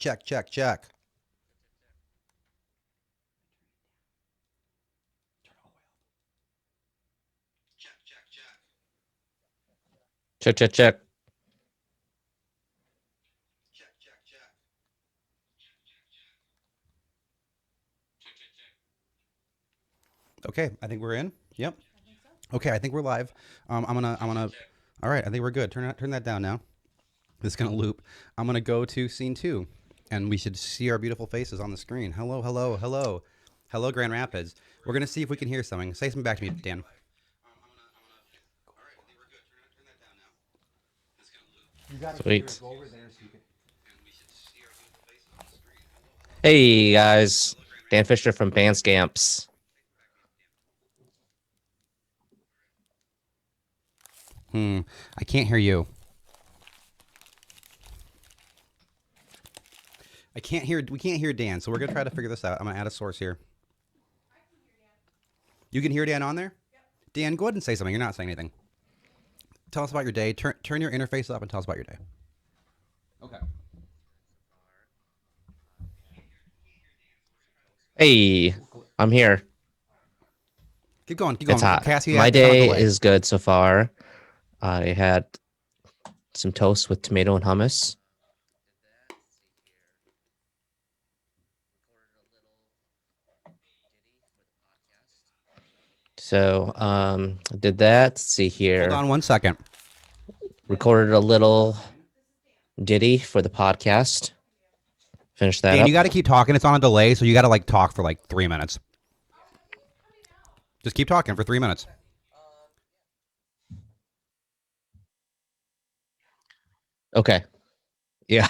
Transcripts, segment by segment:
Check, check, check. Check, check, check. Okay, I think we're in. Yep. Okay, I think we're live. I'm gonna. All right, I think we're good. Turn that down now. This is gonna loop. I'm gonna go to scene 2, and we should see our beautiful faces on the screen. Hello, hello, hello, hello, Grand Rapids. We're gonna see if we can hear something. Say something back to me, Dan. You gotta hear it. Sweet. Go over there so you can. Hey guys, Dan Fisher from Bandscamps. I can't hear you. I can't hear. We can't hear Dan, so we're gonna try to figure this out. I'm gonna add a source here. You can hear Dan on there. Dan, go ahead and say something. You're not saying anything. Tell us about your day. Turn your interface up and tell us about your day. Okay. Hey, I'm here. Keep going. Keep going. It's hot. Cassie My is on day delay. is good so far. I had some toast with tomato and hummus. So, did that. Let's see here. Hold on 1 second. Recorded a little ditty for the podcast. Finish that Dan, up. you got to keep talking. It's on a delay, so you got to like talk for like 3 minutes. Just keep talking for 3 minutes. Okay. Yeah.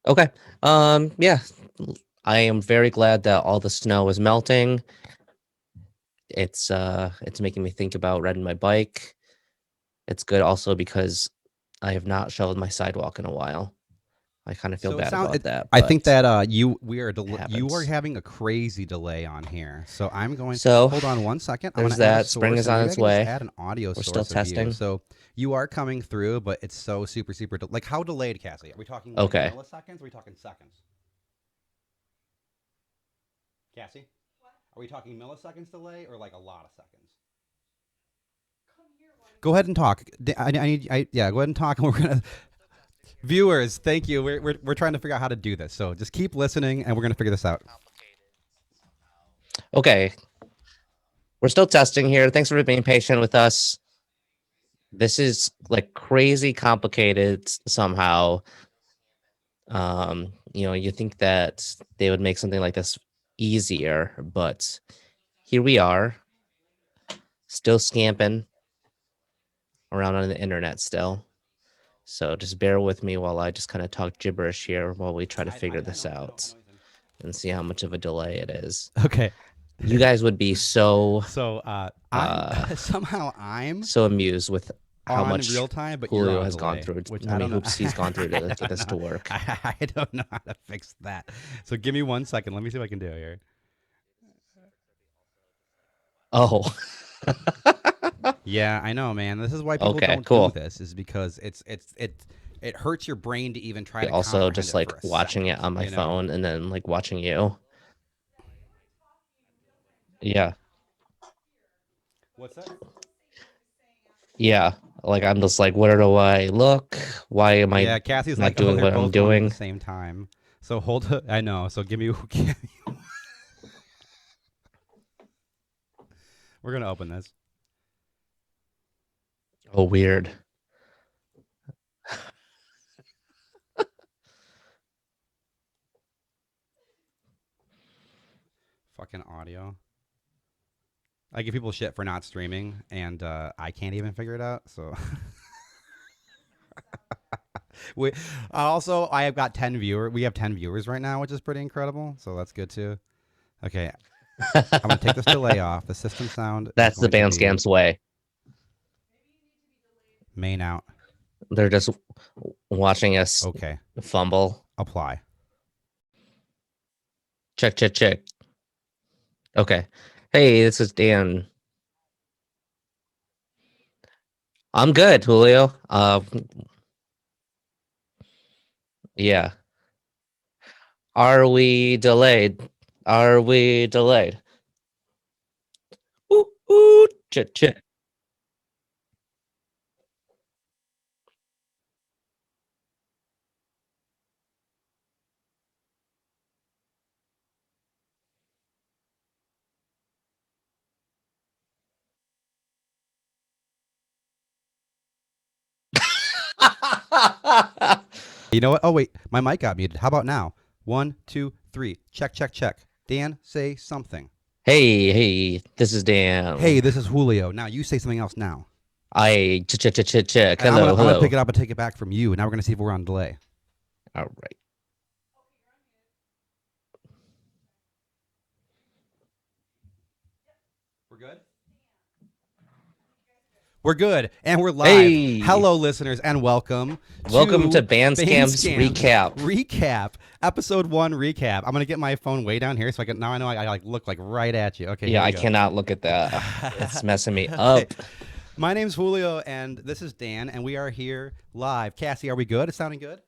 Okay. Yeah. I am very glad that all the snow is melting. It's making me think about riding my bike. It's good also because I have not shoveled my sidewalk in a while. I kind of feel bad about that. I think but that you are happens. having a crazy delay on here. So I'm going. So Hold on 1 second. I'm there's going to add a that. Spring source, is and on maybe I its can just way. add an audio We're still source of you. testing. So you are coming through, but it's so super like how delayed, Cassie? Are we talking like Okay. milliseconds? Or are we talking seconds? Cassie, are we talking milliseconds delay or like a lot of seconds? Go ahead and talk. Yeah, go ahead and talk, and we're gonna. Viewers, thank you. We're trying to figure out how to do this. So just keep listening, and we're gonna figure this out. Okay. We're still testing here. Thanks for being patient with us. This is like crazy complicated somehow. You think that they would make something like this easier, but here we are, still scamping around on the internet still. So just bear with me while I just kind of talk gibberish here while we try to figure this out and see how much of a delay it is. Okay. You guys would be so I'm somehow I'm so amused with how on much real time, but Julio you're on has gone delay, through, which how I many don't know. hoops he's gone through to I get don't this to know. work. I don't know how to fix that. So give me 1 second. Let me see what I can do here. Oh, Yeah, I know, man. This is why people okay, don't do cool. this, is because it hurts your brain to even try to Also, comprehend just it like for a watching it second, on my you know? phone and then like watching you. Yeah, What's that? yeah. Like I'm just like, where do I look? Why am I Yeah, Cassie's not like, oh, doing they're what I'm both going at the doing? same time. So hold. I know. So give me. We're gonna open this. Oh, weird. Fucking audio. I give people shit for not streaming, and I can't even figure it out. So. we also I have got 10 viewers. We have 10 viewers right now, which is pretty incredible. So that's good too. Okay, I'm gonna take this delay off. The system sound is That's the going to be Bandscamps way. main out. They're just watching us Okay, fumble. apply. Check, check, check. Okay. Hey, this is Dan. I'm good, Julio. Yeah. Are we delayed? Are we delayed? Ooh, ooh, chit, chit. You know what? Oh wait, my mic got muted. How about now? One, two, three. Check, check, check. Dan, say something. Hey, hey, this is Hey, Dan. this is Julio. Now you say something else now. I check, check, check, check, check. And I'm gonna Hello, I'm gonna pick hello. it up and take it back from you. And now we're gonna see if we're on delay. All right. We're good? We're good, and we're live. Hey, Hello, listeners, and welcome welcome to to Bandscamps Bandscamps recap. recap, episode 1 recap. I'm gonna get my phone way down here so I can now I know I like look like right at you. Okay, here Yeah, we I go. cannot look at that. It's messing me Okay, up. my name's Julio, and this is Dan, and we are here live. Cassie, are we good? It's sounding good.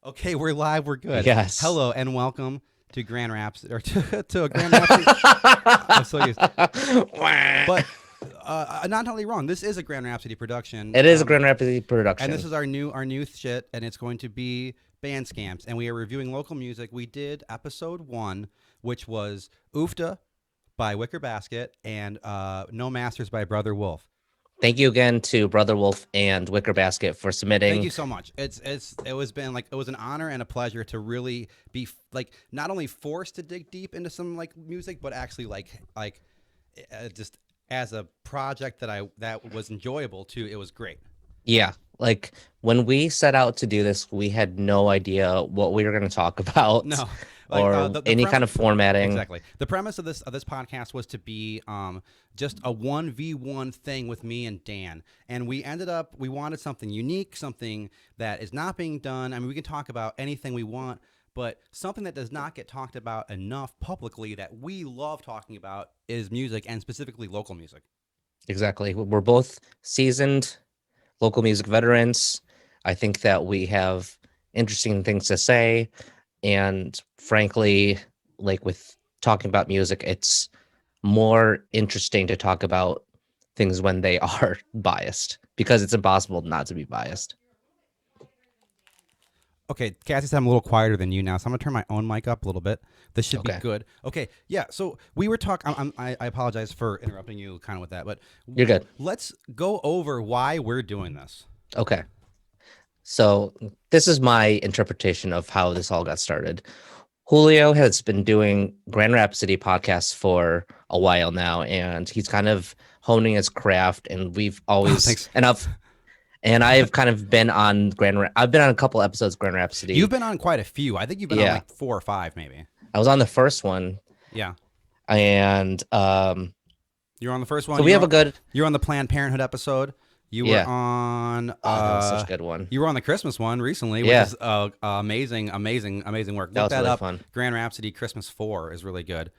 Okay, we're live. We're good. Yes. Hello, and welcome to Grand Raps or to a Grand Rapids. I'm so used. But not totally wrong. This is a Grand Rhapsody production. It is a Grand Rapids And this production. is our new shit, and it's going to be Bandscamps, and we are reviewing local music. We did episode 1, which was Oofta by Wicker Basket and No Masters by Brother Wolf. Thank you again to Brother Wolf and Wicker Basket for Thank submitting. you so much. It was been like it was an honor and a pleasure to really be like not only forced to dig deep into some like music, but actually just as a project that was enjoyable too. It was great. Yeah, like when we set out to do this, we had no idea what we were going to talk about No, like or the any kind of formatting. exactly. The premise of this podcast was to be just a 1v1 thing with me and Dan, and we wanted something unique, something that is not being done. I mean, we can talk about anything we want, but something that does not get talked about enough publicly that we love talking about is music, and specifically local music. Exactly. We're both seasoned local music veterans. I think that we have interesting things to say. And frankly, like with talking about music, it's more interesting to talk about things when they are biased because it's impossible not to be biased. Okay, Cassie said I'm a little quieter than you now, so I'm gonna turn my own mic up a little bit. This should be Okay. good. Okay, yeah. So we were talking. I apologize for interrupting you, kind of with that, but You're good. let's go over why we're doing this. Okay. So this is my interpretation of how this all got started. Julio has been doing Grand Rhapsody podcasts for a while now, and he's kind of honing his craft. And we've Oh, always thanks. I've kind of been on I've been on a couple episodes of Grand You've Rhapsody. been on quite a few. I think you've been on Yeah, like 4 or 5, maybe. I was on the first one, Yeah, and you're on the first one. so we have a good. You're on the Planned Parenthood episode. You were Yeah. on. Oh, that was such a good one. You were on the Christmas one recently, which Yeah, is amazing, amazing, amazing work. that Look was that really up. fun. Grand Rhapsody Christmas 4 is really good.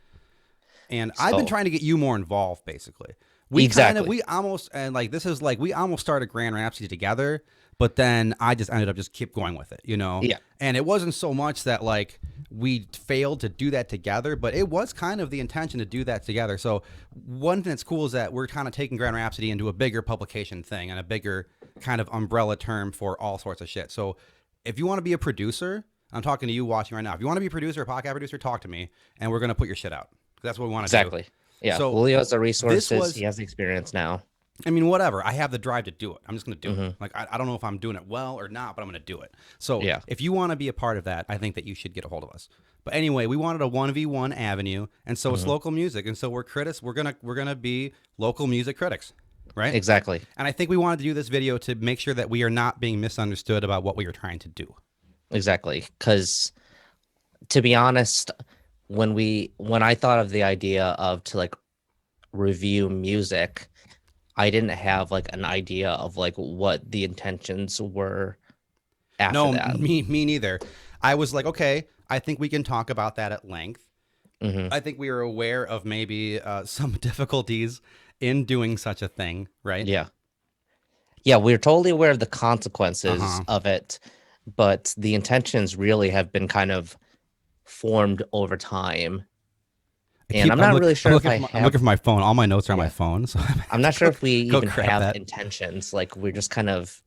And I've been So trying to get you more involved. Basically, we exactly. we almost and like this is like we almost started Grand Rhapsody together, but then I just ended up just keep going with it, you know. Yeah, And it wasn't so much that like we failed to do that together, but it was kind of the intention to do that together. So one thing that's cool is that we're kind of taking Grand Rhapsody into a bigger publication thing and a bigger kind of umbrella term for all sorts of shit. So if you want to be a producer, I'm talking to you watching right now. If you want to be a producer, a podcast producer, talk to me, and we're gonna put your shit out. That's what we want to do. exactly. Yeah, So Julio has the this resources. was, He has the experience now. I mean, whatever. I have the drive to do it. I'm just going to do Hmm. it. Like, I don't know if I'm doing it well or not, but I'm going to do it. So Yeah, if you want to be a part of that, I think that you should get a hold of us. But anyway, we wanted a 1v1 avenue. And so it's hmm local music. And so we're critics. We're going to be local music critics. Right. exactly. And I think we wanted to do this video to make sure that we are not being misunderstood about what we are trying to do. Exactly. Because to be honest, when I thought of the idea of to like review music, I didn't have like an idea of like what the intentions were after No, that. me neither. I was like, okay, I think we can talk about that at length. Hmm I think we were aware of maybe some difficulties in doing such a thing, right? Yeah. Yeah, we're totally aware of the Uh consequences huh. of it. but the intentions really have been kind of formed over time. And I'm not really sure if I I'm have, looking for my phone. All my notes are on my yeah, phone, so I I'm have to not sure if we go even grab have that. intentions. Like we're just kind of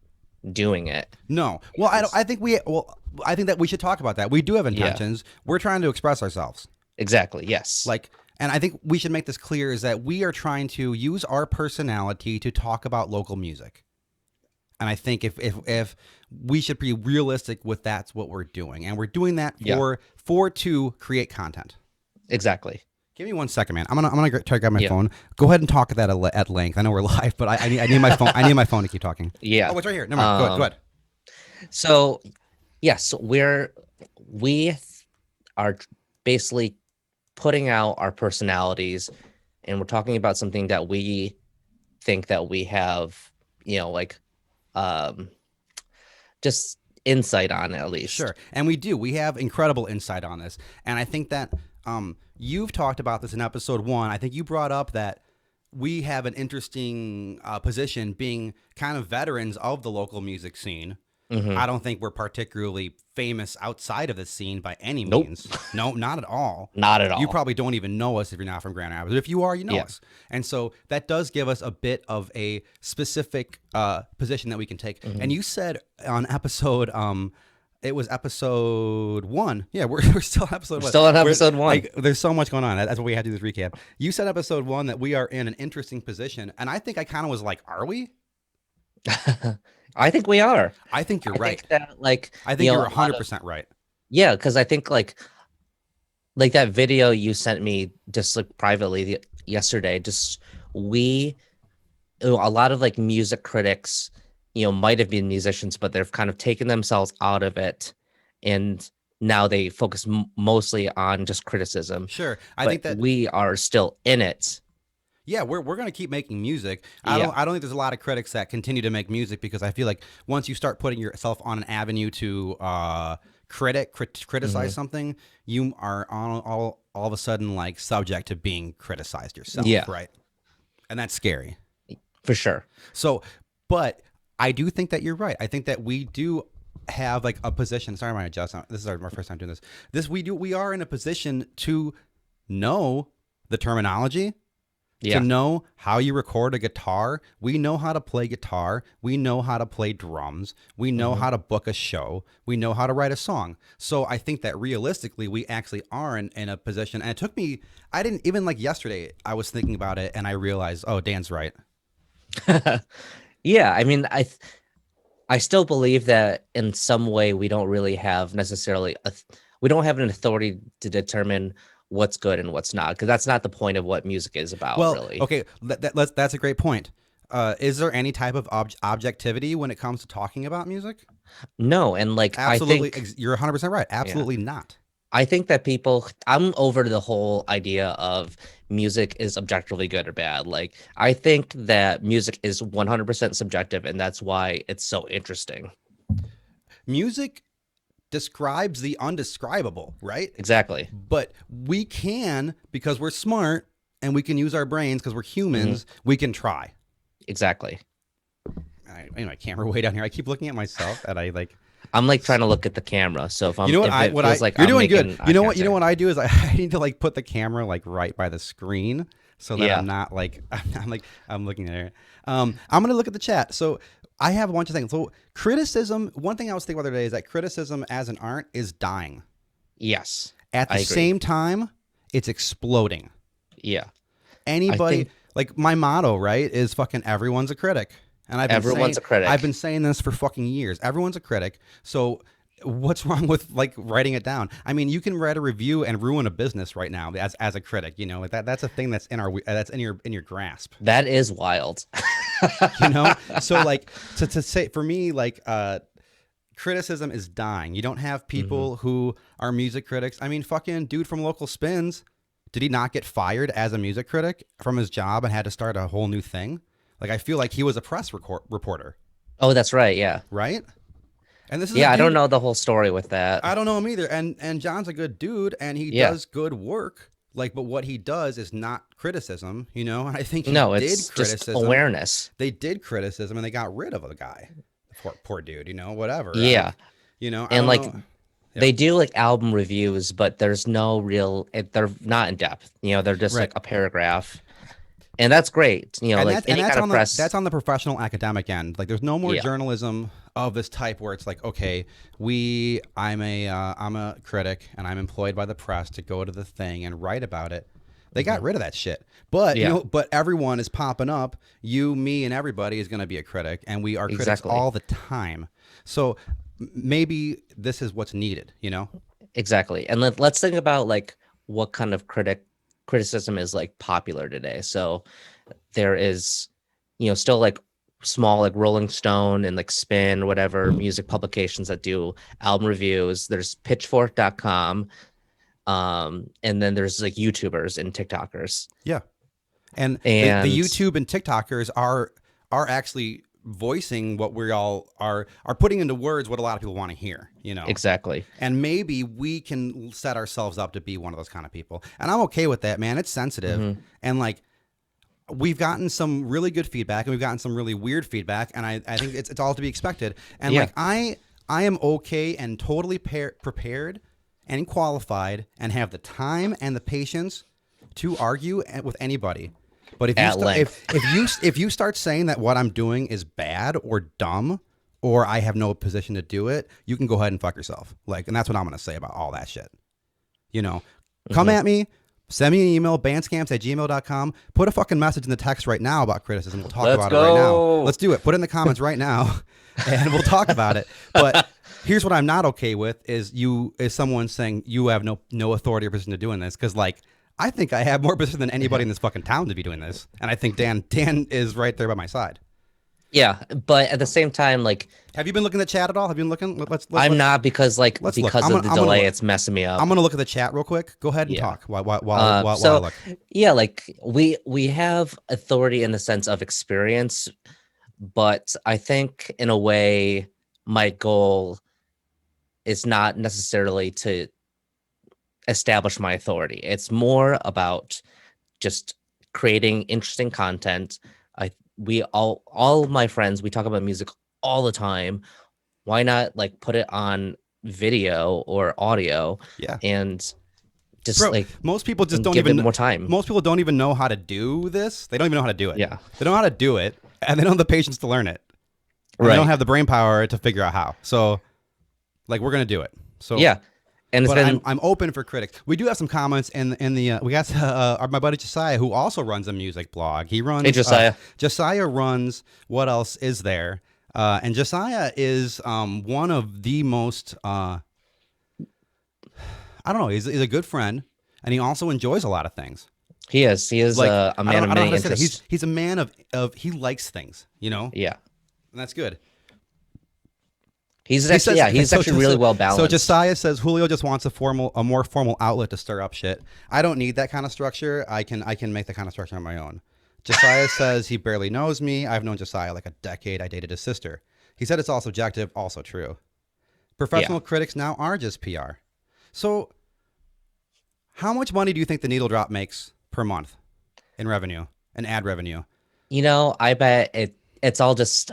doing it. No, well, And I think that we should talk about that. We do have yeah, intentions. We're trying to express ourselves. exactly. Yes. Like, and I think we should make this clear is that we are trying to use our personality to talk about local music. And I think if we should be realistic with that's what we're doing, and we're doing that Yeah, for to create content. exactly. Give me 1 second, man. I'm gonna try to grab my Yeah. phone. Go ahead and talk at that at length. I know we're live, but I need my phone. I need my phone to keep talking. Yeah. Oh, it's right here. Never mind. Go ahead. Go ahead. So yes, we are basically putting out our personalities, and we're talking about something that we think that we have, like um just insight on at least. Sure. And we do. We have incredible insight on this. And I think that you've talked about this in episode 1. I think you brought up that we have an interesting position being kind of veterans of the local music scene. Hmm. I don't think we're particularly famous outside of the scene by any Nope. means. No, not at all. Not at You all. probably don't even know us if you're not from Grand Rapids. But if you are, you know Yeah. us. And so that does give us a bit of a specific position that we can take. Hmm. And you said on episode, it was episode 1. Yeah, we're still on episode We're 1. still on episode 1. There's so much going on. That's why we had to do this recap. You said episode 1 that we are in an interesting position. And I think I kind of was like, are we? I think we are. I think you're I right. think that like I think you're a lot of 100% right. yeah, because I think like that video you sent me just like privately yesterday, just we a lot of like music critics, might have been musicians, but they've kind of taken themselves out of it, and now they focus mostly on just criticism. Sure. I But think that we are still in it. yeah, we're gonna keep making music. Yeah. I don't think there's a lot of critics that continue to make music because I feel like once you start putting yourself on an avenue to criticize Hmm. something, you are on all of a sudden like subject to being criticized yourself, Yeah, right? And that's scary. for sure. So, but I do think that you're right. I think that we do have like a position. Sorry, my adjustment. This is our first time doing this. We are in a position to know the terminology, to Yeah. know how you record a guitar. We know how to play guitar. We know how to play drums. We know Hmm. how to book a show. We know how to write a song. So I think that realistically, we actually are in a position. And it took me, I didn't even like yesterday, I was thinking about it and I realized, oh, Dan's right. Yeah, I mean, I still believe that in some way we don't really have necessarily we don't have an authority to determine what's good and what's not, because that's not the point of what music is about, Well, really. okay, that's a great point. Is there any type of objectivity when it comes to talking about music? No, and like Absolutely. You're 100% right. yeah, Absolutely not. I think that I'm over the whole idea of music is objectively good or bad. Like I think that music is 100% subjective, and that's why it's so interesting. Music describes the undescribable, right? Exactly. But we can, because we're smart and we can use our brains because we're Hmm. humans, we can try. Exactly. My camera way down here. I keep looking at myself and I like, I'm like trying to look at the camera, so if you know what if it feels like you're I'm doing good. making You eye know what contact. I do is I need to like put the camera like right by the screen so that Yeah. I'm not like I'm looking at it. I'm gonna look at the chat. So I have a bunch of things. So criticism. One thing I was thinking about the other day is that criticism as an art is dying. Yes, At the I agree. same time, it's exploding. Yeah, Anybody think like my motto, right, is fucking everyone's a critic. And everyone's a critic. I've been saying this for fucking years. Everyone's a critic. So what's wrong with like writing it down? I mean, you can write a review and ruin a business right now as a critic. You know that's a thing that's that's in your grasp. That is wild. You know, so like to say for me like criticism is dying. You don't have people who are music critics. I mean, fucking dude from Local Spins. Did he not get fired as a music critic from his job and had to start a whole new thing? Like I feel like he was a press reporter, Oh, that's right. Yeah, right? And this is yeah. a I don't dude, know the whole story with that. I don't know him either. And John's a good dude and he Yeah. does good work. Like, but what he does is not criticism, you know? And I think he No, did it's just criticism. awareness. They did criticism and they got rid of the guy. Poor dude, you know, whatever. Yeah. You know, I And don't like know. Yep. they do like album reviews, but there's no real they're not in depth. They're just Right. like a paragraph. And that's great. And Like any kind of that's press. on the professional academic end. Like there's no more Yeah. journalism of this type where it's like, okay, I'm a critic and I'm employed by the press to go to the thing and write about it. They got Hmm. rid of that shit. But Yeah, but everyone is popping up. You, me, and everybody is going to be a critic, and we are critics exactly. all the time. So maybe this is what's needed. Exactly. And let's think about like what kind of criticism is like popular today. So there is, still like small like Rolling Stone and like Spin, whatever music publications that do album reviews. There's pitchfork.com. And then there's like YouTubers and TikTokers. Yeah. And the And YouTube and TikTokers are actually voicing what we all are putting into words what a lot of people want to hear. exactly. And maybe we can set ourselves up to be one of those kind of people. And I'm okay with that, man. It's sensitive. Hmm. And like we've gotten some really good feedback and we've gotten some really weird feedback. And I think it's all to be expected. And Yeah. like I am okay and totally prepared and qualified and have the time and the patience to argue with anybody. But if you At length. if you start saying that what I'm doing is bad or dumb or I have no position to do it, you can go ahead and fuck yourself. Like, and that's what I'm gonna say about all that shit. Come Hmm. at me, send me an email, bandscamps@gmail.com. Put a fucking message in the text right now about criticism. We'll talk Let's about it right now. go. Let's do it. Put it in the comments right now, and we'll talk about it. But here's what I'm not okay with: is someone saying you have no authority or position to doing this because like. I think I have more position than anybody in this fucking town to be doing this, and I think Dan is right there by my side. Yeah, but at the same time, like Have you been looking at the chat at all? Have you been looking? I'm not because Let's look. because of the delay, it's messing me up. I'm gonna look at the chat real quick. Go ahead and Yeah. talk while I So look. yeah, like we have authority in the sense of experience, but I think in a way my goal is not necessarily to establish my authority. It's more about just creating interesting content. We all of my friends, we talk about music all the time. Why not like put it on video or audio Yeah, and just bro. like Most people just and don't give it even. more time? Most people don't even know how to do this. They don't even know how to do it. Yeah. They don't know how to do it, and they don't have the patience to learn it, and they don't Right. have the brain power to figure out how. So, like, we're gonna do it. So, Yeah. And it's but been I'm open for critics. We do have some comments in the we got my buddy Josiah who also runs a music blog. He runs Hey Josiah. Josiah runs What Else Is There, and Josiah is one of the most I don't know. He's a good friend, and he also enjoys a lot of things. He is Like a man of I don't know many how to say that. interests. He's a man of he likes things, and Yeah. that's good. He's He actually says, yeah, he's so, actually really well so balanced. Josiah says Julio just wants a more formal outlet to stir up shit. I don't need that kind of structure. I can make that kind of structure on my own. Josiah says he barely knows me. I've known Josiah like a decade. I dated his sister. He said it's all subjective, also true. Yeah. Professional critics now are just PR. So, how much money do you think the needle drop makes per month in revenue, in ad revenue? I bet it's all just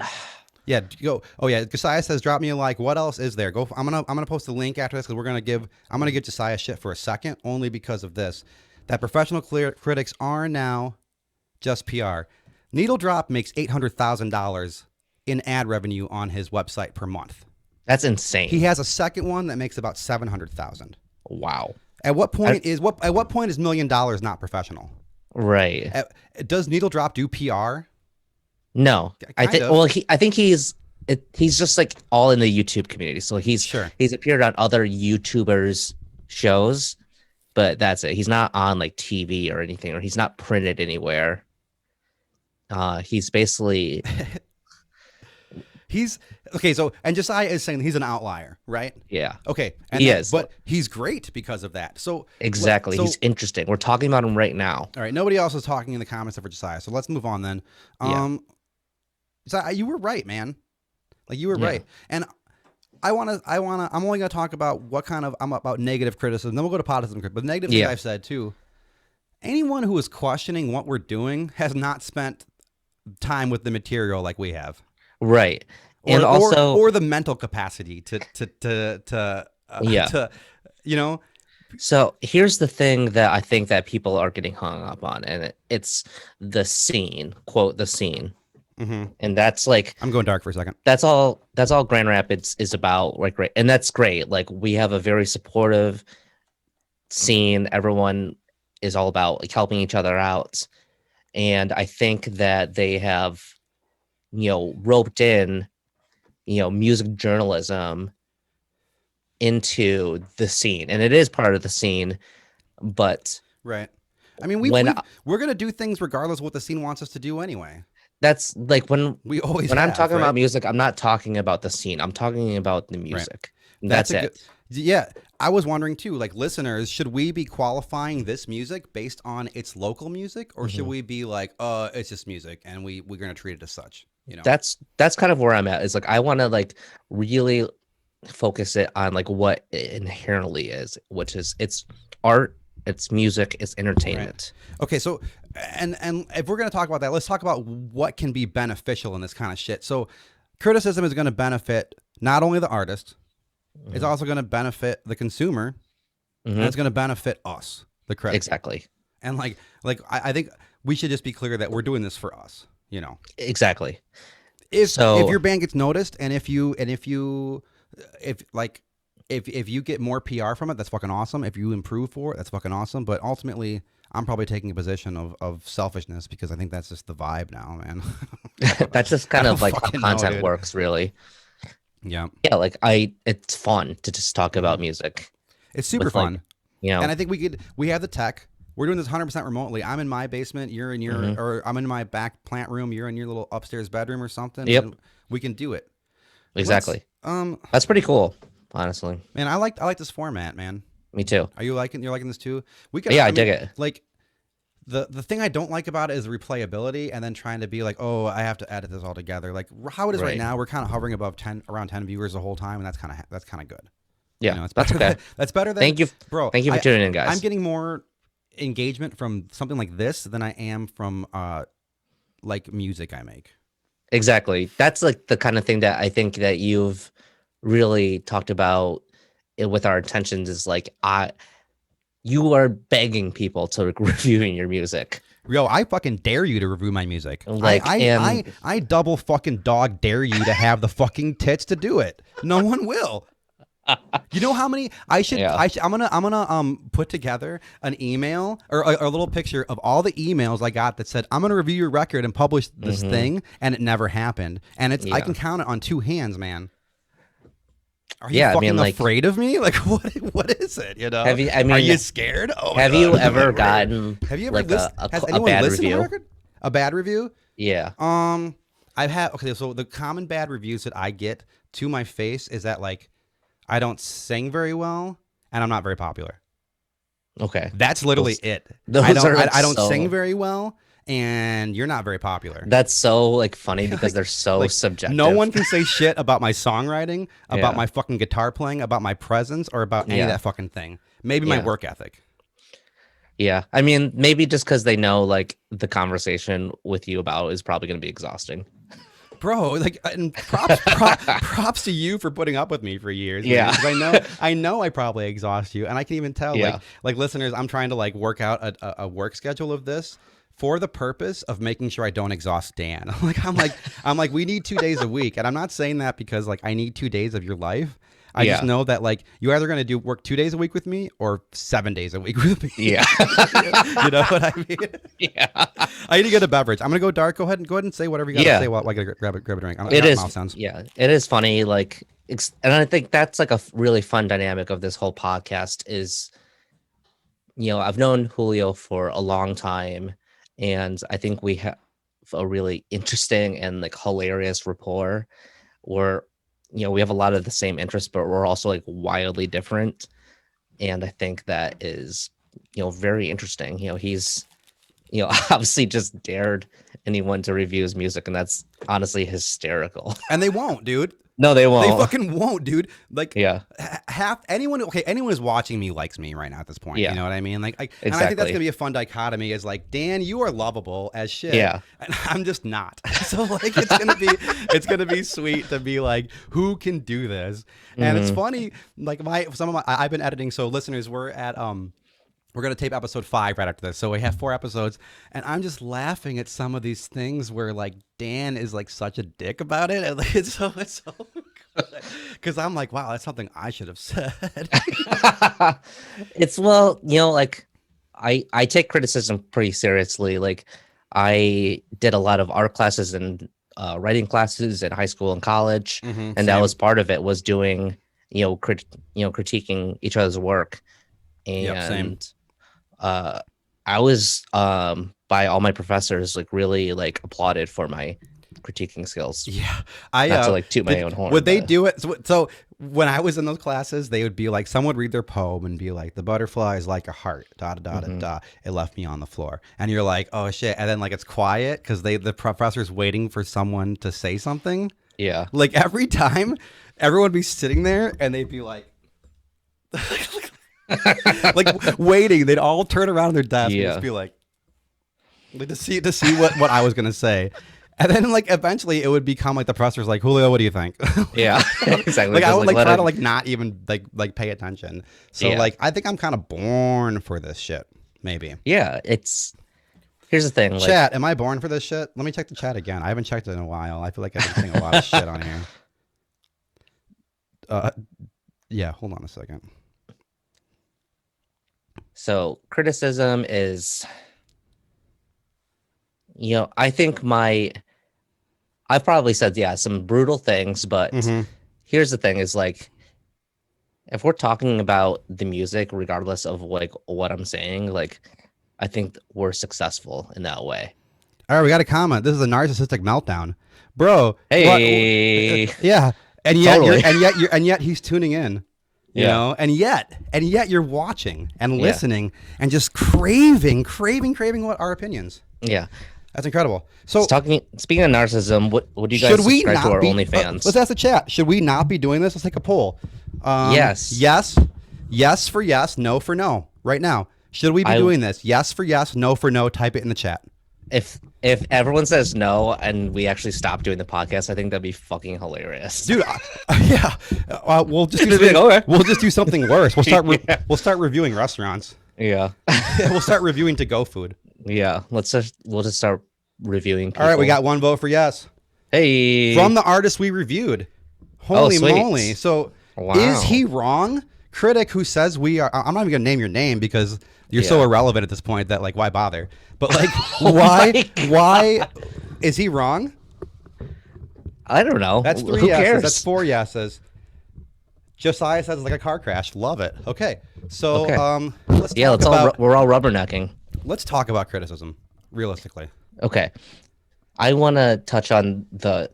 Yeah, go. Oh yeah, Josiah says drop me a like. What else is there? Go. I'm gonna post a link after this because I'm gonna give Josiah shit for a second only because of this. That professional critics are now just PR. Needle Drop makes $800,000 in ad revenue on his website per month. that's He insane. has a second one that makes about 700,000. Wow. At what I- point is $1 million not professional? right. Does Needle Drop do PR? No. I Kind think of. well I think he's just like all in the YouTube community. So Sure. he's appeared on other YouTubers shows, but that's it. He's not on like TV or anything, or he's not printed anywhere. He's basically He's okay. So, and Josiah is saying he's an outlier, right? yeah. Okay, He is. but he's great because of that. So Exactly. So, He's interesting. We're talking about him right now. all right. Nobody else is talking in the comments except for Josiah. So let's move on then. Yeah. Josiah, you were right, man. Like you were Yeah. right. And I'm only gonna talk about about negative criticism. Then we'll go to positive criticism. But the negative thing Yeah. I've said too. Anyone who is questioning what we're doing has not spent time with the material like we have. Right. And also, or the mental capacity yeah. to you know. So here's the thing that I think that people are getting hung up on, and it's the scene, quote, the scene. Mm-hmm. And that's like, I'm going dark for a second. that's all Grand Rapids is about, like, great. And that's great. Like, we have a very supportive scene. Everyone is all about like helping each other out. And I think that they have, roped in, music journalism into the scene. And it is part of the scene, but Right. I mean, when we're gonna do things regardless of what the scene wants us to do anyway. that's like We always when I'm have, talking about right? music, I'm not talking about the scene. I'm talking about the Right. music. That's That's a good. it. Yeah, I was wondering too. Like listeners, should we be qualifying this music based on its local music, or should Mhm. we be like, it's just music, and we're gonna treat it as such? You know. That's kind of where I'm at. Is like I want to like really focus it on like what it inherently is, which is it's art, it's music, it's Right. entertainment. Okay. So, and if we're gonna talk about that, let's talk about what can be beneficial in this kind of shit. So, criticism is gonna benefit not only the artist, it's Mhm. also gonna benefit the consumer, and Mhm. it's gonna benefit us, the critic. Exactly. And I think we should just be clear that we're doing this for us. You know, Exactly. if So your band gets noticed, and if you get more PR from it, that's fucking awesome. If you improve for it, that's fucking awesome. But ultimately, I'm probably taking a position of selfishness because I think that's just the vibe now, man. that's just I kind don't of like how fucking know, content dude. works, really. Yeah. Yeah, like it's fun to just talk Hmm. about music It's super with like, fun. you And know, I think we have the tech. We're doing this 100% remotely. I'm in my basement, you're in your, mhm. or I'm in my back plant room, you're in your little upstairs bedroom or something, Yep, and we can do it. Let's, exactly. That's pretty cool, honestly. man, I like this format, man. Me too. You're liking this too? We could, Yeah, I I mean, dig it. like, the thing I don't like about it is replayability, and then trying to be like, oh, I have to edit this all together. Like how it is right Right. now, we're kind of hovering above 10, around 10 viewers the whole time, and that's kind of good. You Yeah, know, it's that's better. okay. That's better than, Thank you. bro. Thank you for tuning in, I'm guys. getting more engagement from something like this than I am from like music I make. Exactly. That's like the kind of thing that I think that you've really talked about with our intentions is like you are begging people to reviewing your music. Yo, I fucking dare you to review my music. I Like I I and I double fucking dog dare you to have the fucking tits to do it. No one will. You know how many yeah. I'm gonna put together an email or a little picture of all the emails I got that said I'm gonna review your record and publish this Hmm. thing, and it never happened. And I Yeah. can count it on two hands, man. Are you Yeah, I mean fucking like afraid of me? Like what is it? You know? have you I Are mean you scared? Oh my have you ever god. gotten Have you ever like listened? Has a anyone bad listened to my review? record? A bad review? Yeah. I've had okay. So the common bad reviews that I get to my face is that like I don't sing very well and I'm not very popular. Okay. That's literally Those it. those are like I don't sing so very well and you're not very popular. that's so like funny because like they're so like no subjective. one can say shit about my songwriting, about Yeah. my fucking guitar playing, about my presence, or about any of Yeah. that fucking thing. Maybe my Yeah. work ethic. Yeah. I mean, maybe just because they know like the conversation with you about is probably going to be exhausting. Bro, like, and props to you for putting up with me for years, man. Yeah. Because I know I probably exhaust you, and I can even tell. Yeah. Like listeners, I'm trying to like work out a work schedule of this for the purpose of making sure I don't exhaust Dan. I'm like, we need 2 days a week, and I'm not saying that because like I need 2 days of your life. I just Yeah. know that like you're either gonna do work 2 days a week with me or 7 days a week with me. Yeah. You know what I mean? Yeah. I need to get a beverage. I'm gonna go dark. Go ahead and say whatever you gotta Yeah. say while I gotta grab a drink. I It got is. mouth sounds. Yeah. It is funny. Like, and I think that's like a really fun dynamic of this whole podcast is, I've known Julio for a long time, and I think we have a really interesting and like hilarious rapport where, we have a lot of the same interests, but we're also like wildly different. And I think that is, very interesting. He's, obviously just dared anyone to review his music, and that's honestly hysterical. And they won't, dude. No, they They won't. fucking won't, dude. Like Yeah. half anyone, okay, anyone who's watching me likes me right now at this point. You Yeah. know what I mean? And I think that's gonna Exactly. be a fun dichotomy. Is like, Dan, you are lovable as shit, Yeah. and I'm just not. So like, it's gonna be sweet to be like, who can do this? And it's Hmm. funny, like I've been editing. So listeners, we're gonna tape episode 5 right after this, so we have 4 episodes, and I'm just laughing at some of these things where like Dan is like such a dick about it, and like, it's so good because I'm like, wow, that's something I should have said. It's well, like I take criticism pretty seriously. Like I did a lot of art classes and writing classes in high school and college, and that Same. was part of it was doing critiquing each other's work. Yep. Same. And uh I was by all my professors like really like applauded for my critiquing skills. Yeah, I Not to like toot my did. own horn, Would they but do it? So when I was in those classes, they would be like, someone would read their poem and be like, "The butterfly is like a heart, da da da da mhm. da. It left me on the floor," and you're like, "Oh shit!" And then like it's quiet because the professor's waiting for someone to say something. Yeah. Like every time, everyone would be sitting there and they'd be like, like waiting. They'd all turn around on their desk and just Yeah. be like to see what I was gonna say. And then like eventually it would become like the professor's like, Julio, what do you think? Yeah. Exactly. Like I Just would like like let try it. to like not even like pay attention. So Yeah. like I think I'm kind of born for this shit. Maybe. Yeah. Here's the thing. Like, Chat, am I born for this shit? Let me check the chat again. I haven't checked it in a while. I feel like I've been saying a lot of shit on here. Uh, yeah. Hold on a second. so criticism is, I think I've probably said, yeah, some brutal things, but Mm-hmm. here's the thing is like, if we're talking about the music, regardless of like what I'm saying, like, I think we're successful in that way. All right, we got a comment. This is a narcissistic meltdown, bro. Hey, Yeah, and yet totally. and yet he's tuning in, Yeah. and yet you're watching and Yeah. listening and just craving what our opinions. Yeah. That's incredible. So Speaking of narcissism, what do you guys should we subscribe to not our be? OnlyFans? Let's ask the chat. Should we not be doing this? Let's take a poll. Yes. Yes for yes, no for no. Right now, should we be I doing this? Yes for yes, no for no. Type it in the chat. if everyone says no and we actually stop doing the podcast, I think that'd be fucking hilarious. Dude, yeah, we'll just do Just be like, something, okay. we'll just do something worse. Yeah. We'll start reviewing restaurants. Yeah. We'll start reviewing to go food. Yeah. We'll just start reviewing people. All right, we got one vote for yes Hey. from the artist we reviewed. Holy sweet. moly! So Wow. is he wrong? Critic who says we are. I'm not even gonna name your name because you're so Yeah. irrelevant at this point that like why bother? But like Oh my why is he wrong? I don't know. That's 3 Who yeses. cares? That's 4 yeses. Josiah says it's like a car crash. Love it. Okay. So Okay. let's Yeah, talk let's about we're all rubbernecking. let's talk about criticism realistically. Okay. I want to touch on the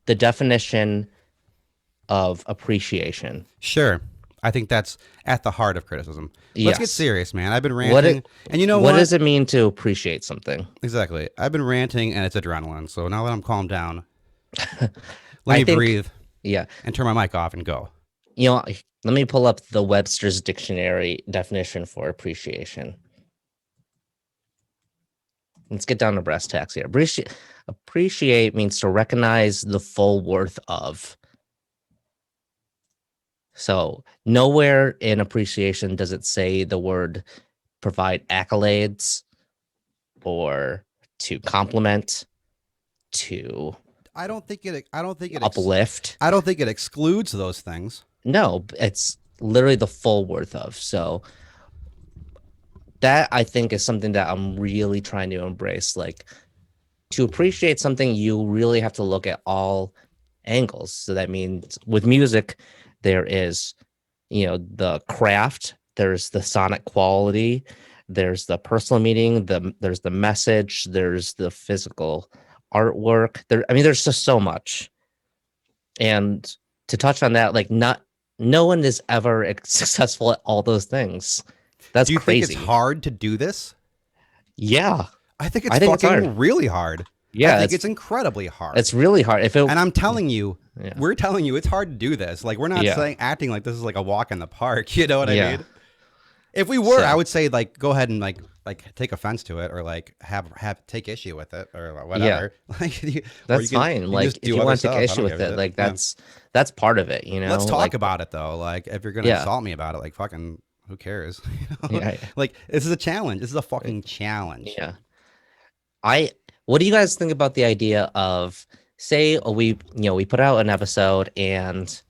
definition of appreciation. Sure. I think that's at the heart of criticism. Let's get Yes. serious, man. I've been ranting. And you know what what? does it mean to appreciate something? Exactly. I've been ranting and it's adrenaline. So now that I'm calmed down, let I me think- breathe Yeah. and turn my mic off and go. Let me pull up the Webster's dictionary definition for appreciation. Let's get down to brass tacks here. Appreciate means to recognize the full worth of. So nowhere in appreciation does it say the word provide accolades or to compliment, to I don't think it uplift. I don't think it excludes those things. No, it's literally the full worth of. So that I think is something that I'm really trying to embrace. Like to appreciate something, you really have to look at all angles. So that means with music, there is, the craft, there's the sonic quality, there's the personal meaning, there's the message, there's the physical artwork. There's just so much. And to touch on that, like no one is ever successful at all those things. That's Do you crazy. think it's hard to do this? Yeah. I think I think it's fucking hard. really hard. I Yeah, think it's incredibly hard. it's really hard. If it And I'm telling you, yeah. we're telling you it's hard to do this. Like we're not Yeah. saying acting like this is like a walk in the park. You know what I Yeah. mean? If we were, I So, would say like go ahead and like take offense to it or like have take issue with it or yeah. whatever. Like or That's fine. you can Like just if do you other want to take stuff. I issue don't with give a it, shit. like Yeah. that's part of it, you Let's know? talk Like about it though. Like if you're gonna yeah. insult me about it, like fucking who cares? Yeah. Like this is a challenge. This is a fucking challenge. Yeah. I what do you guys think about the idea of say we put out an episode and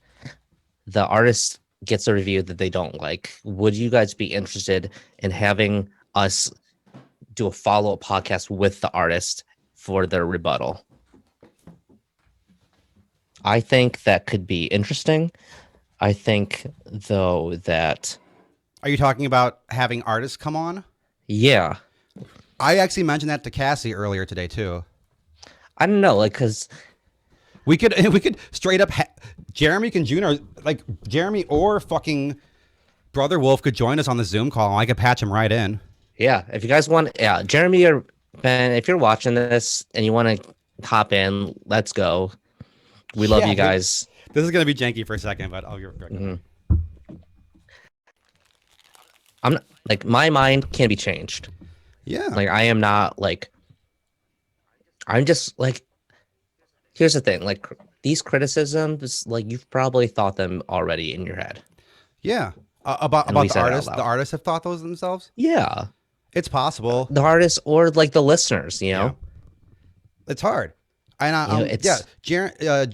the artist gets a review that they don't like. Would you guys be interested in having us do a follow-up podcast with the artist for their rebuttal? I think that could be interesting. I think though that Are you talking about having artists come on? yeah, I actually mentioned that to Cassie earlier today too. I don't know, like because We could straight up Jeremy can Junior like Jeremy or fucking Brother Wolf could join us on the Zoom call. And I could patch him right in. yeah, if you guys want, yeah, Jeremy or Ben, if you're watching this and you want to hop in, let's go. We love Yeah, you guys. This is gonna be janky for a second, but I'll get Mhm. I'm not, like my mind can be changed. Yeah. Like I am not like I'm just like here's the thing, like these criticisms, like you've probably thought them already in your head. Yeah. And we The said it out artists. loud. The artists have thought those themselves. Yeah. It's possible. The artists or like the listeners, you know? Yeah. It's hard. And You know, it's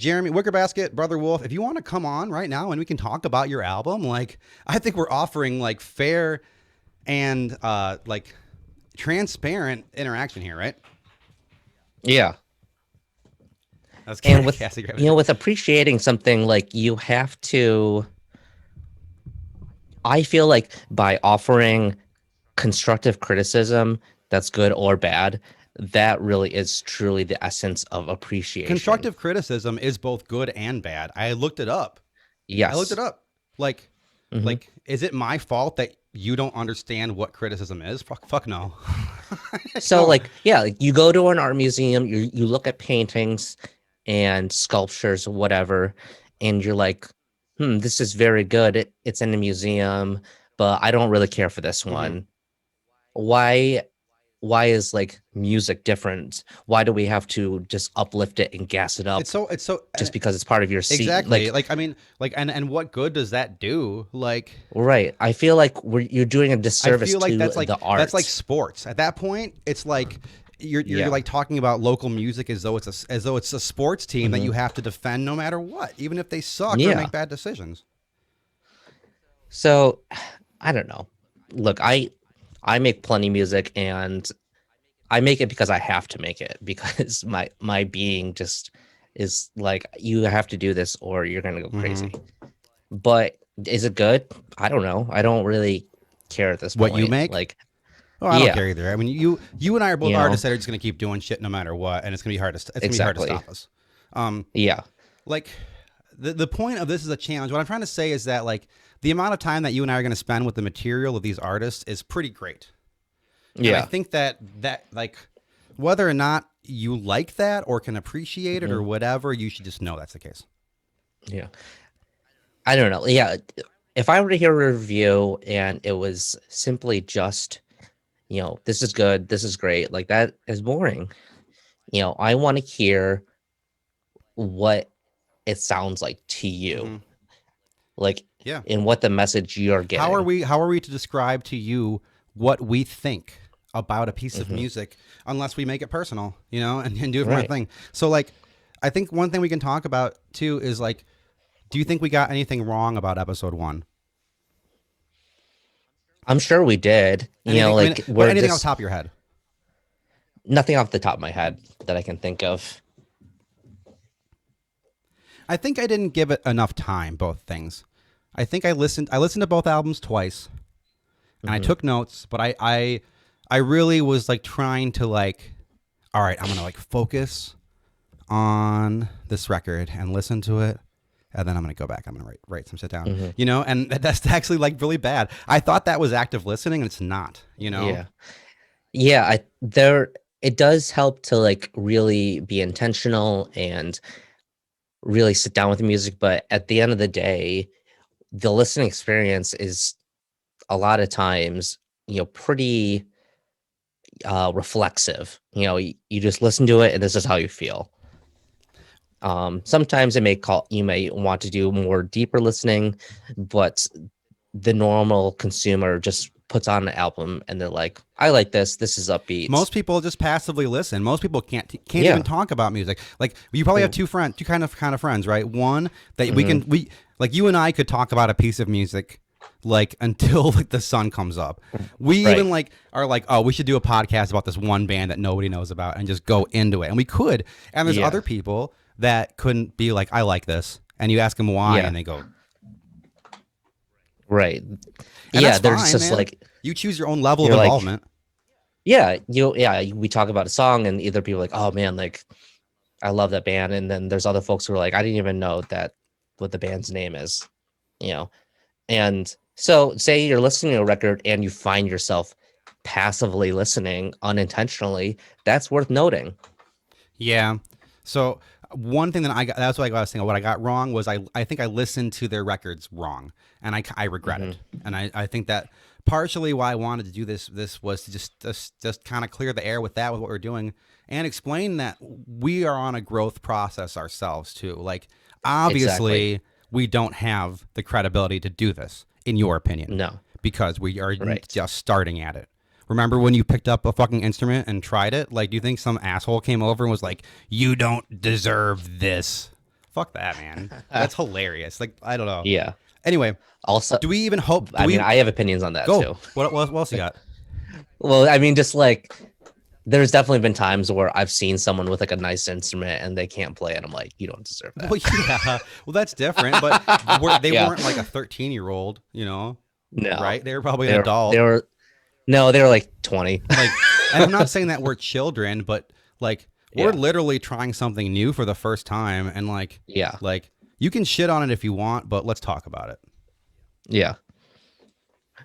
Jeremy Wicker Basket, Brother Wolf. If you want to come on right now and we can talk about your album, like I think we're offering like fair and like transparent interaction here, right? yeah. That's And with Cassie grabbing you know, with appreciating something like you have to I feel like by offering constructive criticism that's good or bad, that really is truly the essence of appreciation. constructive criticism is both good and bad. I looked it up. Yes. I looked it up. Like, Mhm. is it my fault that you don't understand what criticism is? Fuck no. So No. like yeah, like you go to an art museum, you look at paintings and sculptures, whatever, and you're like, this is very good. It's in a museum, but I don't really care for this Mhm. one. Why is like music different? Why do we have to just uplift it and gas it up It's so just because it's part of your scene? exactly. Like Like I mean, like and what good does that do? Like right. I feel like you're doing a I disservice feel like to that's like the art. that's like sports. At that point, it's like you're Yeah. like talking about local music as though it's a sports team that Mhm. you have to defend no matter what, even if they suck or Yeah. make bad decisions. So I don't know. Look, I make plenty of music and I make it because I have to make it because my being just is like you have to do this or you're gonna go crazy. But is it good? I don't know. I don't really care at this point. What you make? Like Oh, I don't yeah, care either. I mean, you and I are both You know? artists that are just gonna keep doing shit no matter what, and it's gonna be hard to it's gonna be hard to Exactly. stop us. yeah, Like the point of this is a challenge. What I'm trying to say is that like the amount of time that you and I are gonna spend with the material of these artists is pretty great. And I yeah. think that like whether or not you like that or can appreciate it or whatever, you should just know that's the case. Yeah. I don't know. Yeah. If I were to hear a review and it was simply just, this is good, this is great, like that is boring. I want to hear what it sounds like to you, like, Yeah. and what the message you're getting. How are we to describe to you what we think about a piece of music unless we make it personal, and do it from our Right. thing. So like, I think one thing we can talk about too is like, do you think we got anything wrong about episode 1? I'm sure we did. Anything, We're anything off just the top of your head? nothing off the top of my head that I can think of. I think I didn't give it enough time, both things. I think I listened to both albums twice and I took notes, but I really was like trying to like, all right, I'm going to like focus on this record and listen to it. And then I'm going to go back. I'm going to write some shit down, and that's actually like really bad. I thought that was active listening and it's not, Yeah. Yeah. it does help to like really be intentional and really sit down with the music, but at the end of the day, the listening experience is a lot of times, pretty reflexive. You just listen to it and this is how you feel. Sometimes you may want to do more deeper listening, but the normal consumer just puts on an album and they're like, I like this. This is upbeat. Most people just passively listen. Most people can't even Yeah. talk about music. Like you probably have Mm, two kind of friends, right? One that mhm. we like you and I could talk about a piece of music like until like the sun comes up. We Right. even like are like, oh, we should do a podcast about this one band that nobody knows about and just go into it. And we could. And there's Yeah. other people that couldn't be like, I like this. And you ask them why, Yeah. and they go, Right. and Yeah. that's They're fine, just man. like, You choose your own level of you're like, involvement. we talk about a song and either people are like, oh man, like I love that band. And then there's other folks who are like, I didn't even know that what the band's name is, you know? And so say you're listening to a record and you find yourself passively listening unintentionally, that's worth noting. Yeah. So one thing that I got, that's what I was saying. What I got wrong was I think I listened to their records wrong, and I regret Hmm. it. And I think that partially why I wanted to do this was to just kind of clear the air with that with what we're doing and explain that we are on a growth process ourselves too. Like Exactly. obviously we don't have the credibility to do this in your opinion No. because we are Right. just starting at it. Remember when you picked up a fucking instrument and tried it? Like, do you think some asshole came over and was like, "You don't deserve this"? Fuck that, man. That's hilarious. Like, I don't know. Yeah. Anyway, Also, do we even hope? Do I mean, we I have opinions on that go? too. What else you got? Well, I mean, just like there's definitely been times where I've seen someone with like a nice instrument and they can't play it. I'm like, you don't deserve that. Well, yeah. Well, that's different. But they Yeah. weren't like a 13-year-old, No. right? They were probably an They're adult. they were no, they were like 20. Like, and I'm not saying that we're children, but like we're Yeah. literally trying something new for the first time, and Yeah. like you can shit on it if you want, but let's talk about it. Yeah.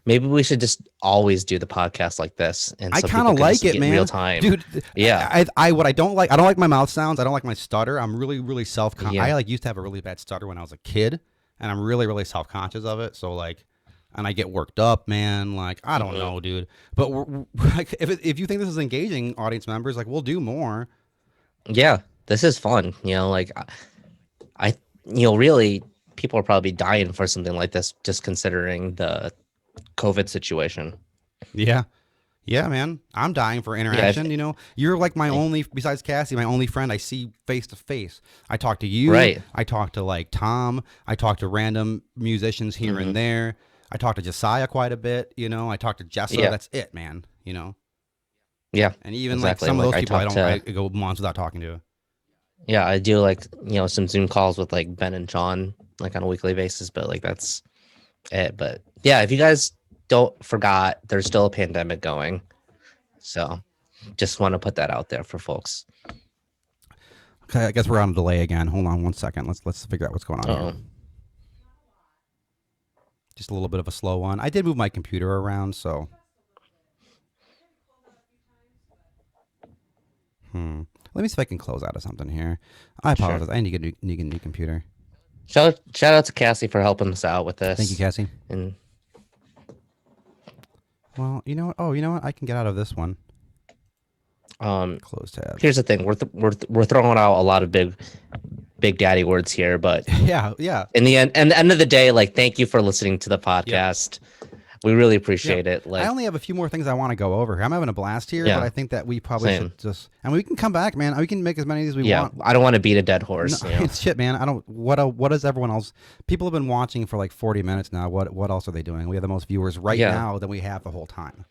Maybe we should just always do the podcast like this, and I so kind people of can like just it, get real man, time. dude. Yeah. What I don't like my mouth sounds. I don't like my stutter. I'm really I Yeah. like used to have a really bad stutter when I was a kid, and I'm really self conscious of it. So like, and I get worked up, man. Like I don't Mhm. know, dude. But like, if you think this is engaging, audience members, like we'll do more. Yeah. This is fun. Like I, really, people are probably dying for something like this, just considering the COVID situation. Yeah. Yeah, man. I'm dying for Yeah. interaction. You're like my Eh, only, besides Cassie, my only friend I see face to face. I talk to you. right. I talk to like Tom. I talk to random musicians here Hmm. and there. I talk to Josiah quite a bit. I talk to Jessa. Yeah. That's it, man. Yeah. And even like Exactly. some of Like those I people, talked I to, go months without talking to. yeah, I do like, some Zoom calls with like Ben and John, like on a weekly basis, but like that's it. But yeah, if you guys don't forgot, there's still a pandemic going. So just want to put that out there for folks. Okay, I guess we're on a delay again. Hold on one second. Let's figure out what's going on here. Oh, Just a little bit of a slow one. I did move my computer around, so. Let me see if I can close out of something here. I sure. apologize. I need to get a new computer. Shout out to Cassie for helping us out with Thank you, this. Cassie. And Well, you know what? Oh, you know what? I can get out of this one. Close tab. here's the thing: we're throwing out a lot of big daddy words here, but Yeah, yeah, in the end of the day, like, thank you for listening to the yep, podcast. We really yep. appreciate it. I Like, only have a few more things I want to go over here. I'm having a blast here, but yeah, I think that we probably same. should just, and we can come back, man. We can make as many as we Yeah, want. I don't want to beat a dead No, horse. it's shit, man. I don't. What does everyone else? People have been watching for like 40 minutes now. What else are they doing? We have the most viewers right Yeah, now than we have the whole time.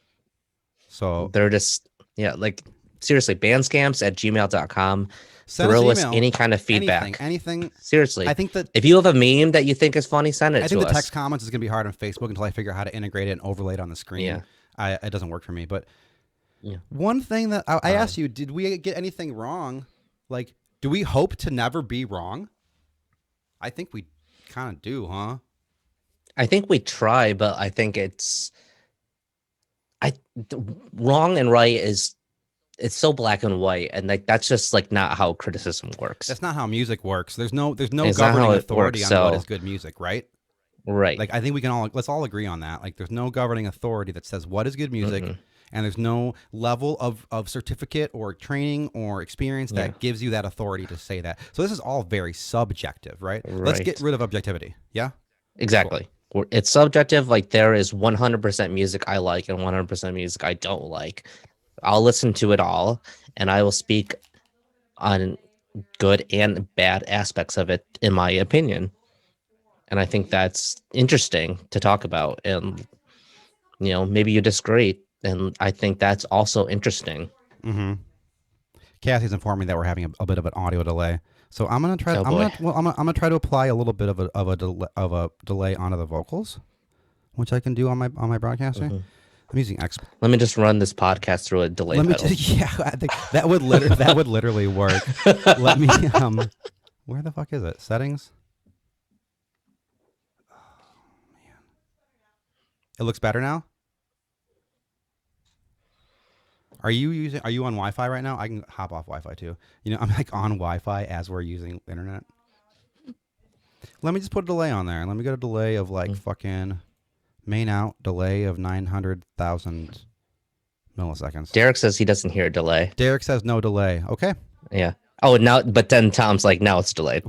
So they're just, yeah, like seriously, bandscamps@gmail.com. send us Throw us email, any kind of anything, feedback. anything. I Seriously, think that if you have a meme that you think is funny, send it I to think the us. text comments is gonna be hard on Facebook until I figure out how to integrate it and overlay it on the screen. Yeah, It doesn't work for me. But yeah. one thing that I Um, asked you, did we get anything wrong? Like, do we hope to never be wrong? I think we kind of do, huh? I think we try, but I think it's I th- wrong and right is it's so black and white, and like that's just like not how criticism works. That's not how music works. There's no It's not how governing it works. authority on what is So good music, right? right. Like I think let's all agree on that. Like there's no governing authority that says what is good music, Mm-mm. and there's no level of certificate or training or experience Yeah. that gives you that authority to say that. So this is all very subjective, right? Let's get Right. rid of objectivity. Yeah? Cool. Exactly. It's subjective. Like there is 100% music I like and 100% music I don't like. I'll listen to it all, and I will speak on good and bad aspects of it, in my opinion. And I think that's interesting to talk about. And maybe you disagree, and I think that's also interesting. Mm-hmm. Kathy's informed me that we're having a bit of an audio delay. So I'm gonna try. Oh boy. I'm gonna try to apply a little bit of a delay onto the vocals, which I can do on my broadcaster. Mhm. I'm using X. Let me just run this podcast through a delay Let me pedal. just, yeah, I think that would literally work. Let me where the fuck is it? Settings. It looks better now. Are you on Wi-Fi right now? I can hop off Wi-Fi too. I'm like on Wi-Fi as we're using internet. Let me just put a delay on there. Let me get a delay of like fucking main out delay of 900,000 milliseconds. Derek says he doesn't hear a delay. Derek says no delay. Okay. Yeah. Oh, now, but then Tom's like, now it's delayed.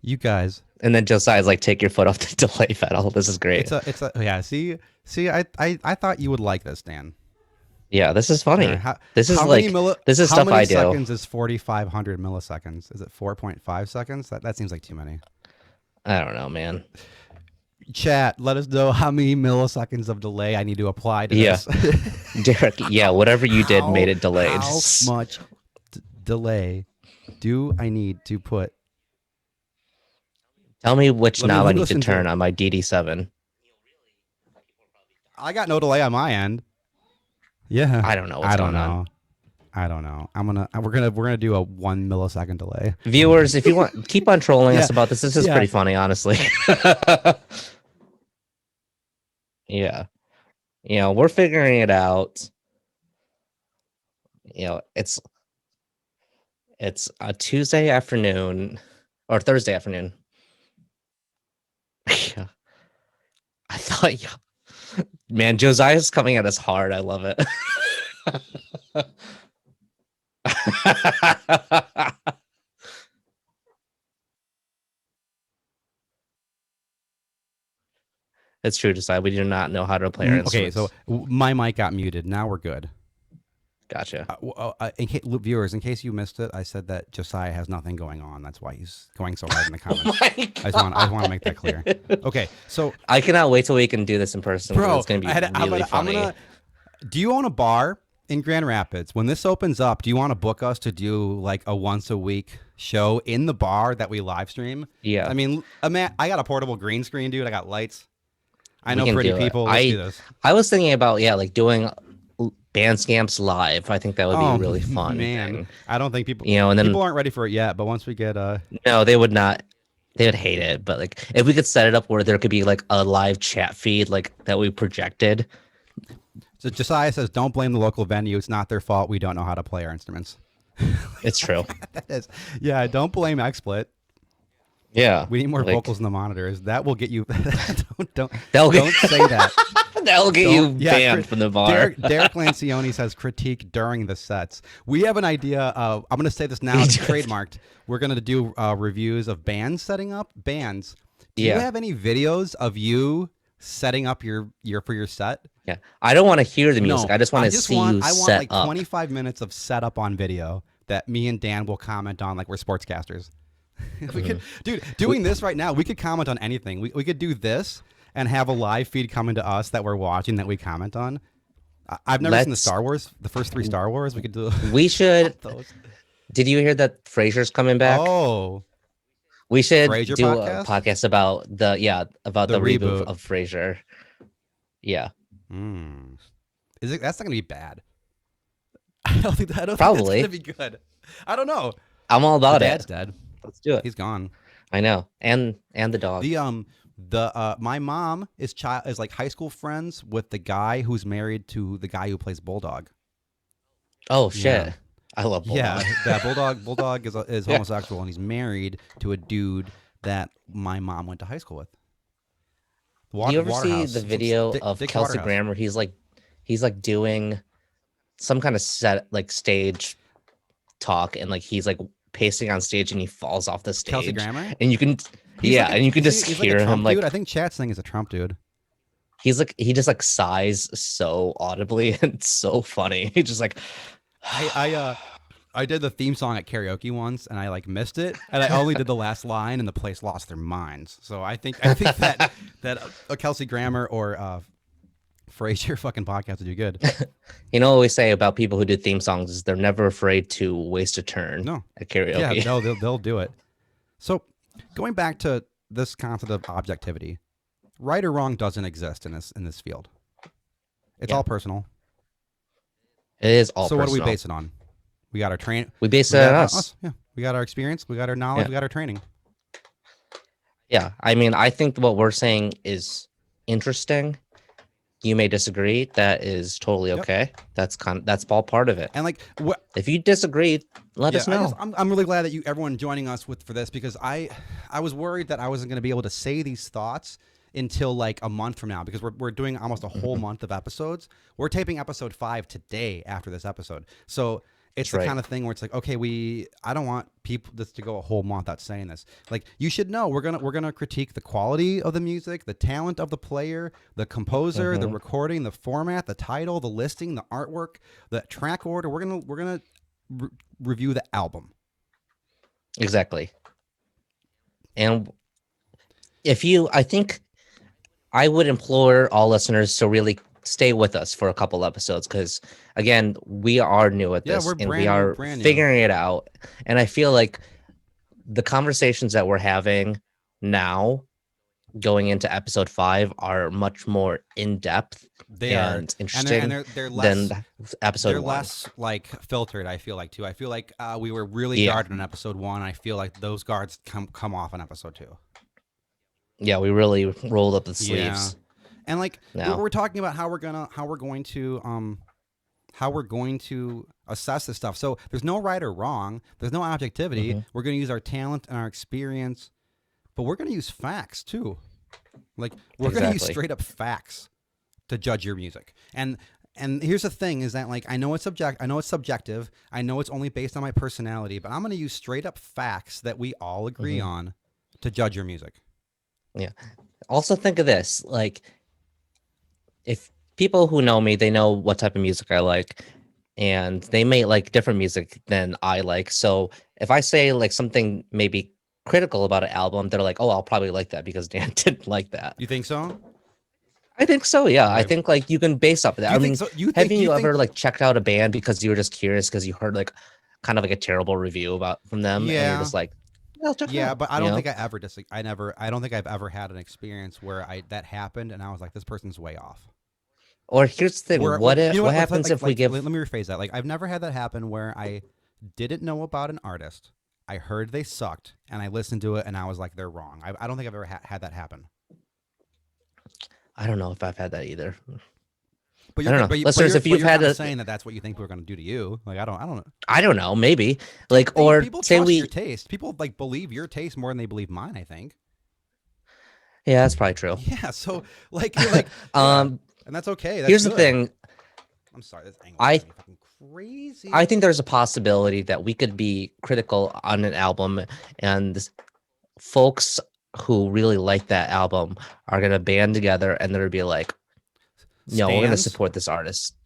You guys. And then Josiah's like, take your foot off the delay pedal. This is great. It's a yeah. See. I thought you would like this, Dan. Yeah, this is funny. How, this is how like this is how stuff many I do. seconds is 4,500 milliseconds? Is it 4.5 seconds? That seems like too many. I don't know, man. Chat, let us know how many milliseconds of delay I need to apply to Yeah. this. Derek, yeah, whatever you did made it delayed. How much delay do I need to put? Tell me which Let me knob I need to listen to turn it. on my DD7. I got no delay on my end. Yeah. I don't know what's going on. I don't know. We're gonna do a 1 millisecond delay. Viewers, if you want, keep on trolling us Yeah. about this. This is Yeah. pretty funny, honestly. Yeah. We're figuring it out. It's a Tuesday afternoon or Thursday afternoon. Yeah. I thought, yeah. Man, Josiah's coming at us hard. I love it. It's true, Josiah. We do not know how to play our Okay, instruments. so my mic got muted. Now we're good. Gotcha. Viewers, in case you missed it, I said that Josiah has nothing going on. That's why he's going so hard in the Oh comments. my I just want to make that clear. Okay, so I cannot wait till we can do this in person. 'Cause bro, it's gonna be really funny. do you own a bar in Grand Rapids? When this opens up, do you want to book us to do like a once a week show in the bar that we live stream? Yeah. I mean, I got a portable green screen, dude. I got lights. I We know can pretty do it. people. Let's do this. I was thinking about like doing Bandscamps live. I think that would be a really fun man. thing. I don't think people And then people aren't ready for it yet, but once we get no, they would not. They would hate it. But like, if we could set it up where there could be like a live chat feed like that we projected. So Josiah says, "Don't blame the local venue. It's not their fault. We don't know how to play our instruments." It's true. That is, yeah. Don't blame XSplit. Yeah. We need more like, vocals in the monitors. That will get you. don't That'll don't get- say that. That'll get you banned from the bar. Derek Lancioni says critique during the sets. We have an idea. I'm going to say this now. It's trademarked. We're going to do reviews of bands setting up bands. Do you have any videos of you setting up your for your set? Yeah. I don't want to hear the music. No, I just want to see you I want set like up. 25 minutes of setup on video that me and Dan will comment on like we're sportscasters. We could, dude, doing this right now, we could comment on anything. We could do this and have a live feed coming to us that we're watching that we comment on. I've never seen the first 3 Star Wars. We could do. We should. those. Did you hear that Frasier's coming back? Oh, we should Frasier do podcast? a podcast about the reboot reboot. of Frasier. Yeah. Is it? That's not gonna be bad. I don't think Probably. that's gonna be good. I don't know. I'm all about Dad's it. dead. Let's do it. He's gone. I know. And the dog. My mom is like high school friends with the guy who's married to the guy who plays Bulldog. Oh Yeah. shit. I love Bulldog. Yeah, that bulldog is Yeah. homosexual and he's married to a dude that my mom went to high school with. Do you ever see the Waterhouse, video of Dick Kelsey Waterhouse. Grammer? He's like doing some kind of set like stage talk, and like he's like pacing on stage and he falls off the Kelsey stage, Grammer. and you can He's yeah, like a and you can just he's like a hear him Trump dude. like I think Chat's thing is a Trump dude. he's like he just like sighs so audibly and it's so funny. He's just like I did the theme song at karaoke once and I like missed it and I only did the last line and the place lost their minds. So I think that a Kelsey Grammer or Frasier fucking podcast would do good. you know what we say about people who do theme songs is they're never afraid to waste a turn No, at yeah, karaoke. no, they'll do it. So going back to this concept of objectivity, right or wrong doesn't exist in this field. It's Yeah. all personal. It is all So what do we personal. base it on? We got our train. We base We it on got us. Yeah, we got our experience. We got our knowledge. Yeah. We got our training. Yeah, I mean, I think what we're saying is interesting. You may disagree. That is totally Yep. okay. That's all part of it. And like what? If you disagree, let us know. I'm really glad that everyone joining us for this because I was worried that I wasn't going to be able to say these thoughts until like a month from now because we're doing almost a whole month of episodes. We're taping episode 5 today after this episode, so it's the right. kind of thing where it's like, okay, I don't want people this to go a whole month without saying this. Like, you should know we're gonna critique the quality of the music, the talent of the player, the composer, the recording, the format, the title, the listing, the artwork, the track order. We're gonna review the album. Exactly. And I think I would implore all listeners to really stay with us for a couple episodes because again, we are new at this we're and brand we new, are brand new. figuring it out. And I feel like the conversations that we're having now going into episode 5 are much more in depth and interesting they're less, than episode they're 1. less like filtered. I feel like too. I feel like we were really guarded in episode 1. I feel like those guards come off in episode 2. Yeah, we really rolled up the sleeves. And like now. we're talking about how we're going to assess this stuff. So there's no right or wrong. There's no objectivity. We're going to use our talent and our experience, but we're going to use facts too. Like we're going to use straight up facts to judge your music. And here's the thing is that like I know it's subjective. I know it's only based on my personality, but I'm going to use straight up facts that we all agree on to judge your music. Yeah. Also think of this, like if people who know me, they know what type of music I like and they may like different music than I like. So if I say like something maybe critical about an album, they're like, oh, I'll probably like that because Dan didn't like that. You think so? I think so. Yeah. Right. I think like you can base off of that. I mean, have you ever think... like checked out a band because you were just curious because you heard like kind of like a terrible review from them? Yeah. And you're just like, yeah, but I don't think I ever I don't think I've ever had an experience where that happened and I was like, this person's way off. Or here's the thing: what happens if we give? Let me rephrase that. Like, I've never had that happen where I didn't know about an artist, I heard they sucked, and I listened to it, and I was like, they're wrong. I don't think I've ever had that happen. I don't know if I've had that either. But I don't know, listeners. If you've had saying that's what you think we're going to do to you, like I don't know. I don't know. Maybe like or people say trust we your taste. People like believe your taste more than they believe mine. I think. Yeah, that's probably true. Yeah. So like, you're like, and that's okay. That's here's good. the thing. I'm sorry. This angle is fucking crazy. I think there's a possibility that we could be critical on an album, and folks who really like that album are gonna band together, and they're gonna be like, "No, we're gonna support this artist."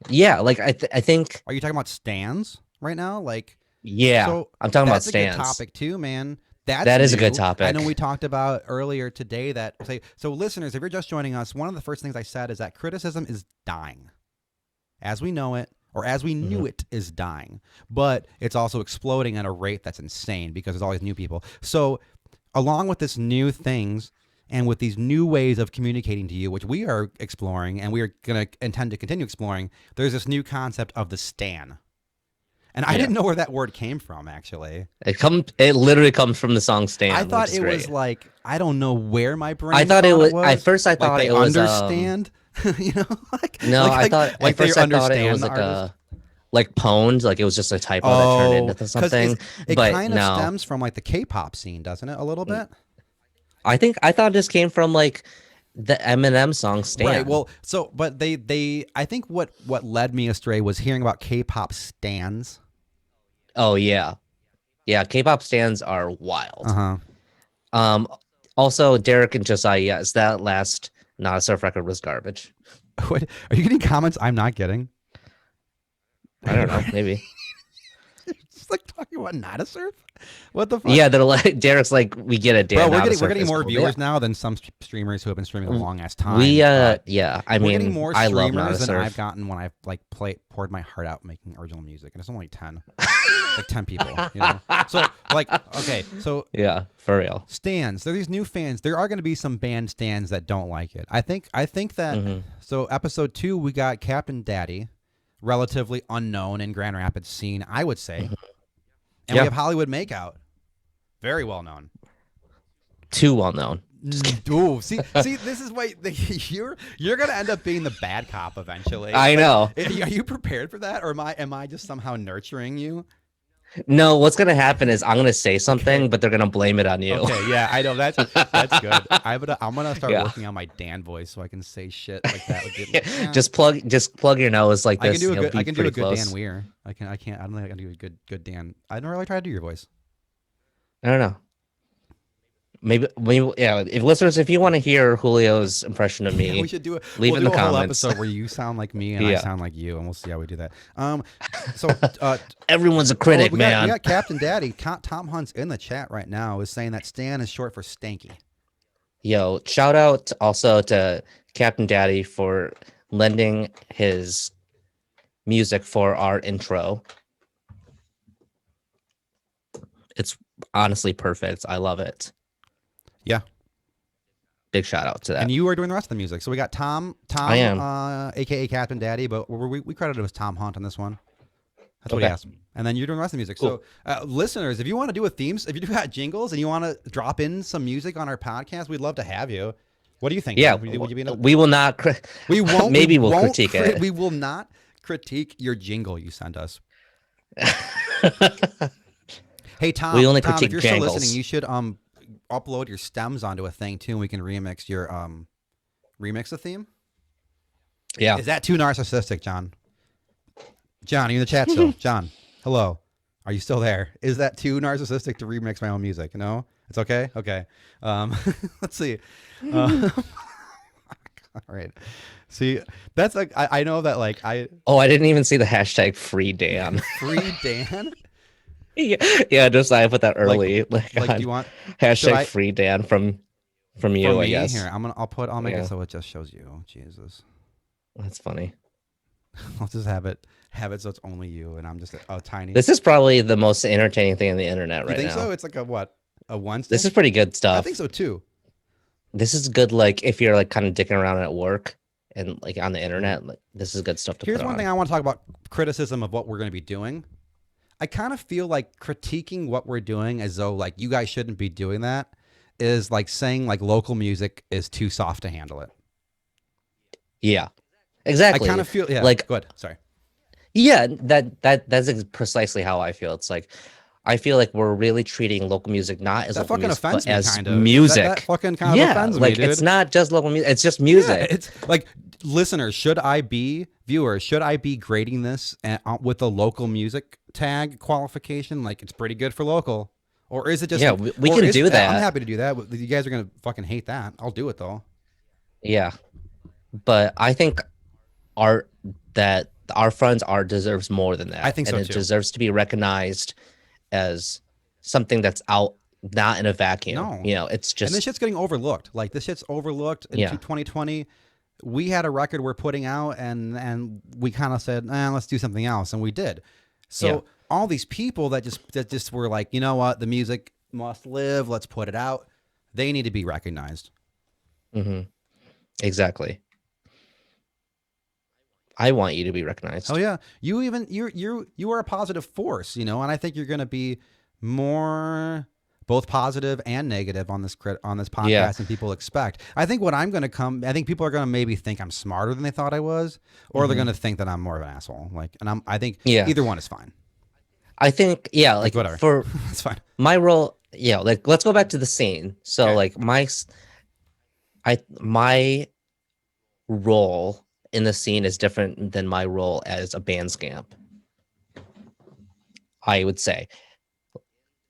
Yeah, like I think. Are you talking about stands right now? Like, yeah, so I'm talking about stands. That's a good topic too, man. That is a good topic. I know we talked about earlier today that so listeners, if you're just joining us, one of the first things I said is that criticism is dying. As we know it, or as we knew it, is dying. But it's also exploding at a rate that's insane because there's always new people. So along with this new things and with these new ways of communicating to you, which we are exploring and we are going to intend to continue exploring, there's this new concept of the stan. And I didn't know where that word came from, actually. It literally comes from the song "Stan." I thought it was like, I don't know where my brain. I thought it was. At first, I thought it was understand. You know, like no, I thought at first I thought it was like a. like pwned, like it was just a typo that turned Oh, into because something. it But kind of no, stems from like the K-pop scene, doesn't it? A little bit. I thought this came from like the Eminem song Right. "Stan." Well, so but they I think what led me astray was hearing about K-pop stans. Oh yeah, yeah. K-pop stands are Uh wild. huh. Um, also Derek and Josiah, yes, that last Not a Surf record was garbage. What are you getting comments I'm not getting? I don't know, maybe. It's like talking about not a surf. What the fuck? Yeah, they're like Derek's like, we get it, Bro, Dan. Not a we're Surf getting is more cool. Yeah, viewers now than some streamers who have been streaming a long ass we time. But yeah. I we're getting mean, more I love Not streamers a than I've Surf. gotten when I've like poured my heart out making original music, and it's only 10, like 10 people. So like okay, so Yeah, for real. stands. There are these new fans. There are going to be some band stands that don't like it. I think that Hmm. so episode 2 we got Captain Daddy, relatively unknown in Grand Rapids scene, I would say, and we Yeah, have Hollywood Makeout, very well known. too well known. Ooh, see, this is why you're gonna end up being the bad cop eventually. I Like, know. are you prepared for that, or am I just somehow nurturing you? No, what's gonna happen is I'm gonna say something, Okay, but they're gonna blame it on you. okay, yeah, I know that's good. I'm gonna start Yeah. working on my Dan voice so I can say shit like that. Yeah. Just plug your nose like I can this. do a You'll good be I can do pretty a good close. Dan Weir. I don't think I can do a good Dan. I don't really try to do your voice. I don't know. Maybe yeah. If listeners, if you want to hear Julio's impression of Yeah, we me, should do it. leave We'll in do the a whole comments. episode where you sound like me and I Yeah. sound like you, and we'll see how we do that. So Everyone's a oh, critic, we man. got Captain Daddy. Tom Hunt's in the chat right now is saying that Stan is short for stanky. Yo, shout out also to Captain Daddy for lending his music for our intro. It's honestly perfect. I love it. Yeah, Big shout out to and that. you are doing the rest of the music. So we got I am. aka Captain Daddy, but we credited him as Tom Hunt on this one. That's what he Okay. asked. And then you're doing the rest of the music. Cool. So, listeners, if you want to do a themes, if you do got jingles and you want to drop in some music on our podcast, we'd love to have you. What do you think? Yeah, Would you be we will not. we won't. Maybe we we'll won't critique it. We will not critique your jingle you sent us. Hey Tom, We only Tom, if critique you're still jangles. listening, you should upload your stems onto a thing too, and we can remix your remix the theme. Yeah. Is that too narcissistic, John? John, are you in the chat still? John, hello. Are you still there? Is that too narcissistic to remix my own music? No? It's okay? Okay. Let's see. All right. See, that's like, I know that like Oh, I didn't even see the hashtag free Dan. free Dan. Yeah, just I put that early. Like, Like, do you want hashtag I- free Dan from for you, I me guess. here? I'll make Yeah. it so it just shows you. Jesus. That's funny. I'll just have it so it's only you, and I'm just a tiny. This is probably the most entertaining thing on the internet you right think now. so? It's like a what? A one. This is pretty good I stuff. think so too. This is good, like if you're like kind of dicking around at work and like on the internet, like this is good stuff to Here's put one on. thing I want to talk about: criticism of what we're going to be doing. I kind of feel like critiquing what we're doing as though like you guys shouldn't be doing that is like saying like local music is too soft to handle it. Yeah, exactly. I kind of feel like good. Sorry. yeah, that's precisely how I feel. It's like I feel like we're really treating local music not as That local fucking music, offends but me, as kind of. music. That fucking kind of Yeah, offends like me, dude. it's not just local music; it's just Yeah, music. it's like listeners, should I be grading this with a local music tag qualification? Like it's pretty good for local, or is it just? Yeah, we or can is do it- that. I'm happy to do that. You guys are gonna fucking hate that. I'll do it though. Yeah, but I think art that our friends' art deserves more than that. I think so, and it too. deserves to be recognized as something that's out, not in a vacuum. No. You know, it's And this just shit's getting overlooked. Like this shit's overlooked in Yeah. 2020. We had a record we're putting out, and we kind of said, let's do something else, and we did. So Yeah. all these people that just were like, you know what, the music must live. Let's put it out. They need to be recognized. exactly. I want you to be recognized. Oh yeah, you are a positive force, and I think you're going to be more both positive and negative on this Yeah. podcast, and people expect. I think what I'm going to come. I think people are going to maybe think I'm smarter than they thought I was, or they're Hmm. going to think that I'm more of an asshole. Like, and I think Yeah. either one is fine. I think, yeah, Like, like whatever, for it's fine. my role, yeah, like let's go back to the scene. So Okay. like my role in the scene is different than my role as a band scamp. I would say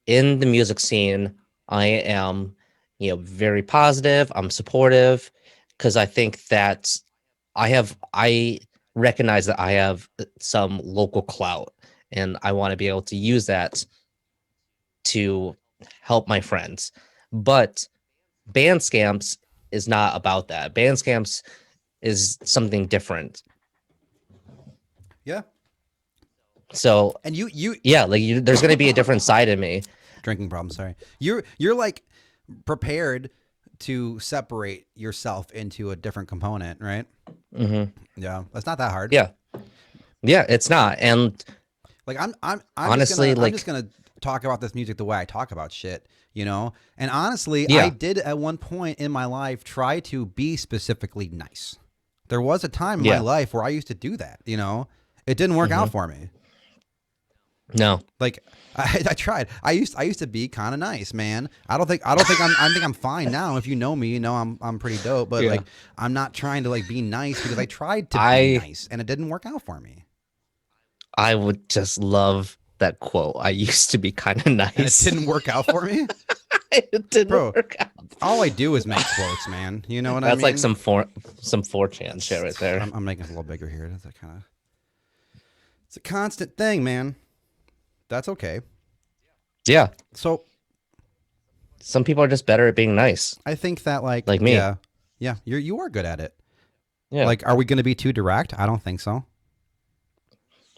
in the music scene, I am, very positive. I'm supportive because I think that I recognize that I have some local clout and I want to be able to use that to help my friends. But band scamps is not about that. Band scamps is something different. Yeah. So And you yeah, like there's going to be a different side of me. drinking problem. Sorry. You're like prepared to separate yourself into a different component, right? Hmm. Yeah, that's not that hard. Yeah, yeah, it's not. And Like I'm just honestly, gonna like, talk about this music the way I talk about shit, you know. And honestly, I yeah, did at one point in my life try to be specifically nice. There was a time in my yeah, life where I used to do that, you know. It didn't work hmm, out for me. no, Like I tried. I used to be kind of nice, man. I don't think I think I'm fine now. If you know me, you know I'm pretty dope. But yeah, like I'm not trying to like be nice because I tried to be I nice and it didn't work out for me. I would just love that quote. I used to be kind of And it nice. didn't work out for me, It didn't bro. work out. All I do is make quotes, man. You know what I That's like mean? some 4chan shit right there. I'm making it a little bigger here. That's a kind of it's a constant thing, man. That's okay. Yeah, So some people are just better at being nice, I think that like like me. yeah, you are good at it. Yeah, Like, are we going to be too direct? I don't think so.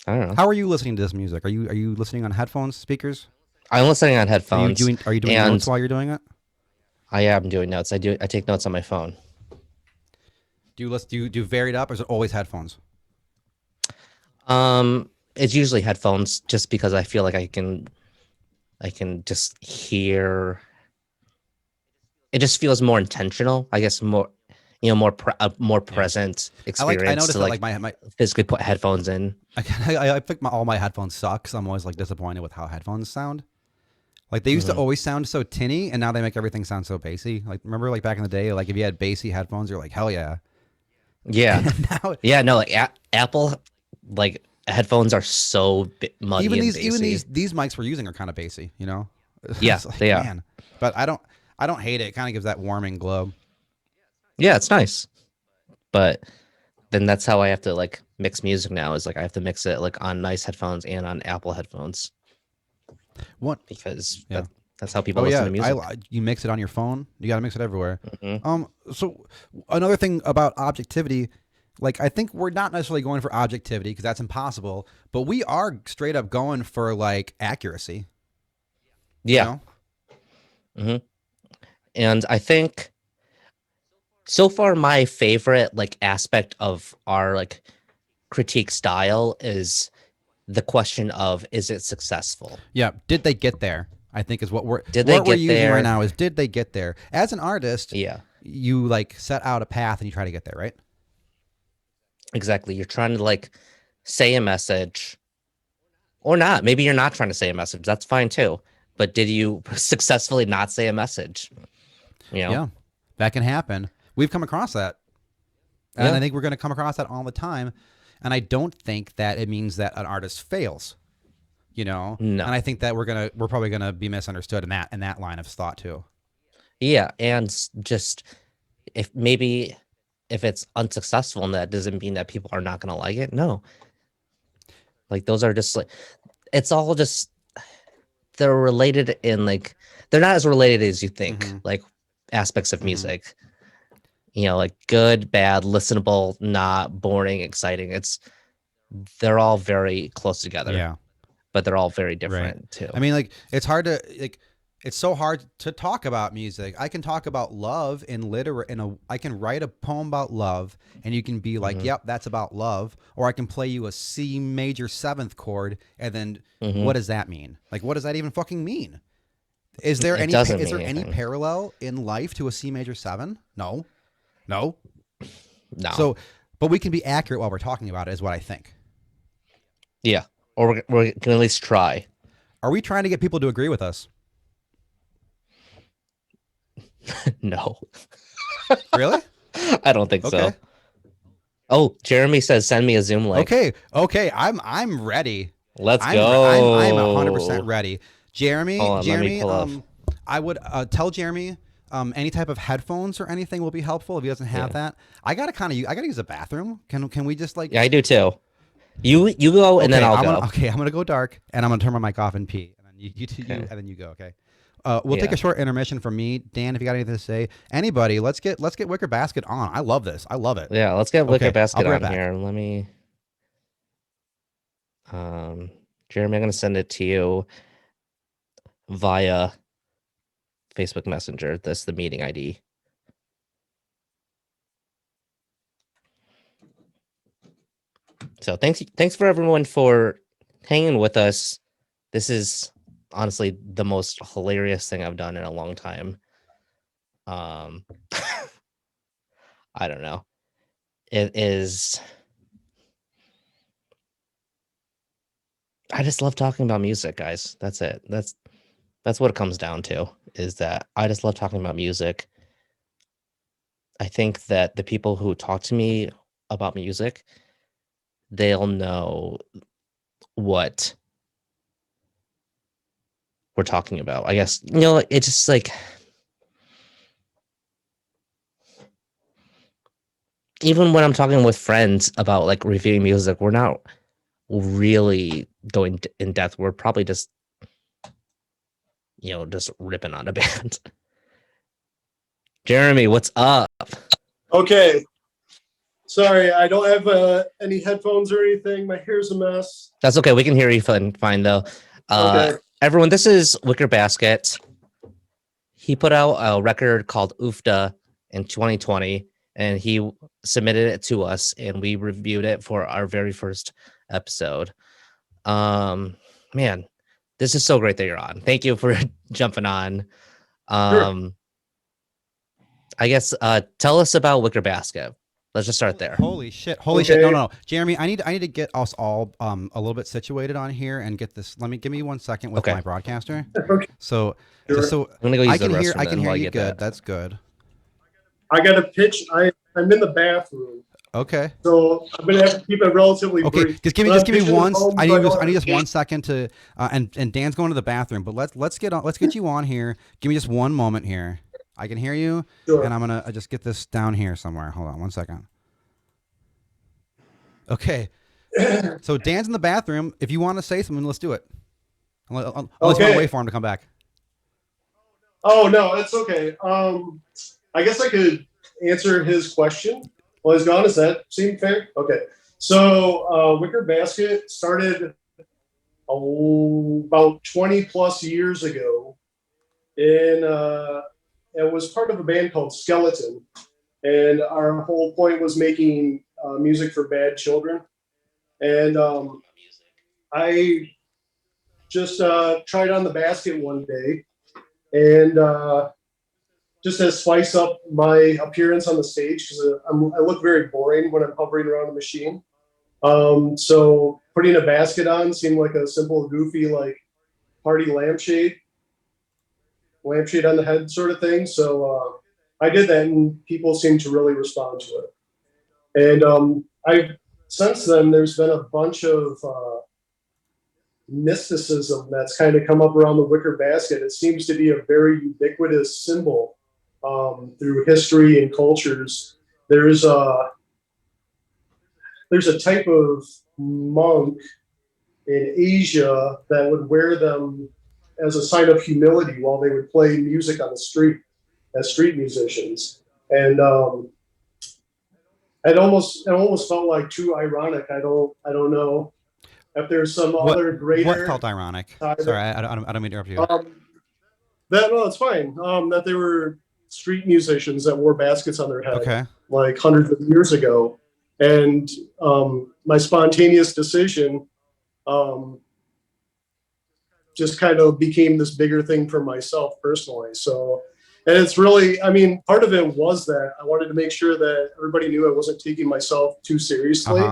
I don't know. How are you listening to this music? Are you listening on headphones, speakers? I'm listening on Are you headphones, doing notes and while you're doing it? I am doing notes. I take notes on my phone. Do you vary it up, or is it always headphones? It's usually headphones, just because I feel like I can just hear. It just feels more intentional. I guess more, more Yeah. present I experience noticed to that like like my physically put headphones in. I think all my headphones suck. So I'm always like disappointed with how headphones sound. Like they used to Hmm. always sound so tinny, and now they make everything sound so bassy. Like remember, like back in the day, like if you had bassy headphones, you're like hell yeah. Yeah, And now yeah. No, like Apple, like headphones are so muddy even and even bassy. these mics we're using are kind of bassy, you know. Yeah, It's like they are. man, but I don't hate it. It kind of gives that warming glow. Yeah, it's nice. But then that's how I have to like mix music now. Is like I have to mix it like on nice headphones and on Apple headphones What? because Yeah. that's how people Oh listen yeah, to music. you mix it on your phone. You got to mix it everywhere. Hmm. So another thing about objectivity, like I think we're not necessarily going for objectivity because that's impossible, but we are straight up going for like accuracy. You Yeah. know? Hmm. And I think so far my favorite like aspect of our like critique style is the question of, is it successful? Yeah. Did they get there? I think is Did they what we're get using right there? now is did they get there? As an artist, Yeah, you like set out a path and you try to get there, right? exactly. You're trying to like say a message or not. Maybe you're not trying to say a message. That's fine too. But did you successfully not say a message? You know? Yeah. That can happen. We've come across that. And I Yeah. think we're going to come across that all the time. And I don't think that it means that an artist fails, you know? And No. I think that we're probably gonna be misunderstood in that line of thought too. Yeah. And just if maybe if it's unsuccessful and that doesn't mean that people are not gonna like it. No. Like those are just like it's all just they're related in like they're not as related as you think, Mm-hmm. like aspects of Mm-hmm. music. Like good, bad, listenable, not boring, exciting. They're all very close together, Yeah. but they're all very Right. different too. I mean, like it's hard to like. It's so hard to talk about music. I can talk about love I can write a poem about love, and you can be like, Hmm. "Yep, that's about love," or I can play you a C major seventh chord, and then Hmm. what does that mean? Like, what does that even fucking mean? It doesn't is mean there any anything. parallel in life to a C major 7? No. No. No. So, but we can be accurate while we're talking about it is what I think. Yeah. Or we can at least try. Are we trying to get people to agree with us? No. Really? I don't think Okay. so. Oh, Jeremy says send me a Zoom link. Okay. I'm ready. Let's I'm 100% go. ready. Jeremy, Hold on, let me Jeremy, pull up. I would tell Jeremy any type of headphones or anything will be helpful if he doesn't have Yeah. that. I gotta use a bathroom. Can we just like Yeah, I do too. You go and then okay? I'll go. I'm gonna go dark and I'm gonna turn my mic off and pee and then you Okay. and then you go. Okay. We'll take Yeah. a short intermission from me, Dan. If you got anything to say, anybody, let's get Wicker Basket on. I love this. I love it. Yeah, let's get Wicker Okay, I'll Basket be right on back. here. Let me Jeremy, I'm gonna send it to you via Facebook Messenger. That's the meeting ID. So thanks for everyone for hanging with us. This is honestly the most hilarious thing I've done in a long time. I don't know. It is. I just love talking about music, guys. That's it. That's what it comes down to. Is that I just love talking about music. I think that the people who talk to me about music, they'll know what we're talking about. I guess it's just like even when I'm talking with friends about like reviewing music, we're not really going in depth. We're probably just just ripping on a band. Jeremy, what's up? Okay. Sorry, I don't have any headphones or anything. My hair's a mess. That's okay. We can hear you fine though. Okay. Everyone, this is Wicker Basket. He put out a record called Oofda in 2020, and he submitted it to us, and we reviewed it for our very first episode. Man, this is so great that you're on. Thank you for jumping on. Sure. I guess tell us about Wicker Basket. Let's just start there. Holy shit! No, Jeremy, I need to get us all a little bit situated on here and get this. Give me 1 second with Okay. my broadcaster. Okay. So Sure. just so I'm gonna go use I can the hear restroom then you while you get good. that. That's good. I got to pitch. I'm in the bathroom, Okay. so I'm gonna have to keep it relatively Okay. brief. Just give me But I'm just pitching one. the phone, I so need don't I need just have 1 second to and Dan's going to the bathroom. But let's get you on here. Give me just one moment here. I can hear you, Sure. and I'm gonna just get this down here somewhere. Hold on 1 second. Okay. So Dan's in the bathroom. If you want to say something, let's do it. Unless you want to wait for him to come back. Oh no, it's okay. I guess I could answer his question while he's gone. Does that seem fair? Okay. So Wicker Basket started about 20 plus years ago, and it was part of a band called Skeleton. And our whole point was making music for bad children. And I just tried on the basket one day and just to spice up my appearance on the stage because I look very boring when I'm hovering around the machine. So putting a basket on seemed like a simple, goofy, like party lampshade on the head sort of thing. So I did that, and people seemed to really respond to it. And I since then there's been a bunch of mysticism that's kind of come up around the Wicker Basket. It seems to be a very ubiquitous symbol through history and cultures. There's a type of monk in Asia that would wear them as a sign of humility while they would play music on the street as street musicians. And it almost felt like too ironic. I don't know if there's some other greater. What felt ironic? Sorry, I don't mean to interrupt you. It's fine. That they were street musicians that wore baskets on their head, like hundreds of years ago, and just kind of became this bigger thing for myself personally. So, and it's really, I mean, part of it was that I wanted to make sure that everybody knew I wasn't taking myself too seriously.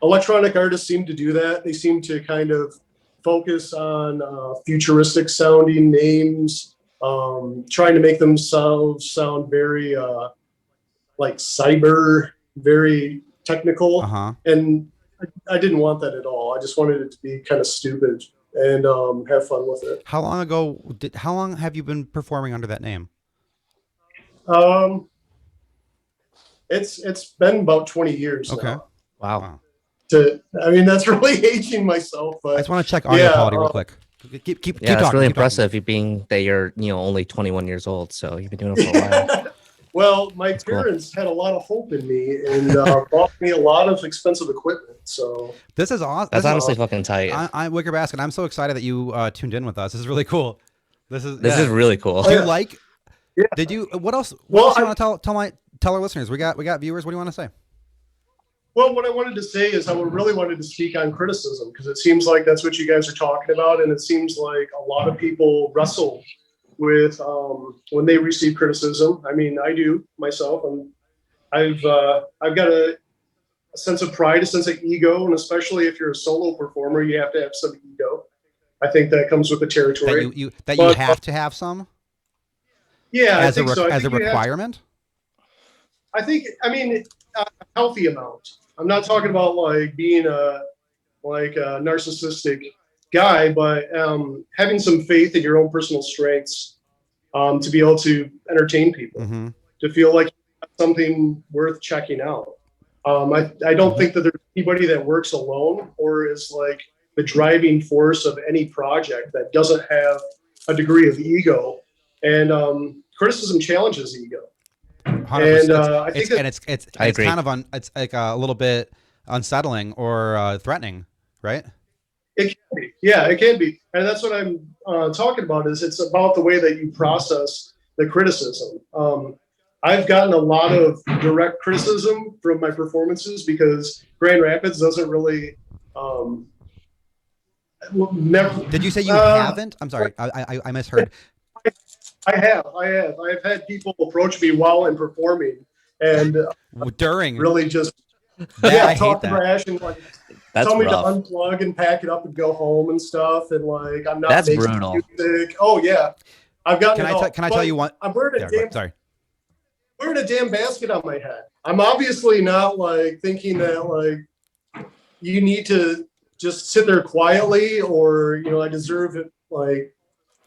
Electronic artists seem to do that. They seem to kind of focus on futuristic sounding names, trying to make themselves sound very like cyber, very technical. And I didn't want that at all. I just wanted it to be kind of stupid and have fun with it. How long have you been performing under that name? It's been about 20 years Okay. now. Wow. I mean, that's really aging myself. But I just want to check audio quality real quick. Keep Yeah, it's talking, really keep impressive. You being that you're only 21 years old, so you've been doing it for a while. Well, my That's cool. parents had a lot of hope in me and bought me a lot of expensive equipment. So This is awesome. That's honestly fucking tight. I'm Wicker Basket. I'm so excited that you tuned in with us. This is really cool. This is really cool. Do you like? Yeah. Did you? What else? Well, What else you want to tell our listeners? We got viewers. What do you want to say? Well, what I wanted to say is I really wanted to speak on criticism because it seems like that's what you guys are talking about. And it seems like a lot of people wrestle with when they receive criticism. I mean, I do myself. And I've got a sense of pride, a sense of ego. And especially if you're a solo performer, you have to have some ego. I think that comes with the territory. You have to have some? Yeah, As I think so. as a requirement? I mean, a healthy amount. I'm not talking about like being a narcissistic guy, but having some faith in your own personal strengths to be able to entertain people, to feel like something worth checking out. I don't think that there's anybody that works alone or is like the driving force of any project that doesn't have a degree of ego, and criticism challenges ego. 100%. And I think it's kind of it's like a little bit unsettling or threatening, right? It can be. Yeah, it can be. And that's what I'm talking about is it's about the way that you process the criticism. I've gotten a lot of direct criticism from my performances because Grand Rapids doesn't really never. Did you say you haven't? I'm sorry. I misheard. I have. I've had people approach me while I'm performing and during really just I talk hate trash and like That's tell me rough. to unplug and pack it up and go home and stuff and like I'm not That's making brutal. music. Oh yeah, I've got. Can I tell you one? I'm wearing a Sorry. damn basket on my head. I'm obviously not like thinking that like you need to just sit there quietly or I deserve it like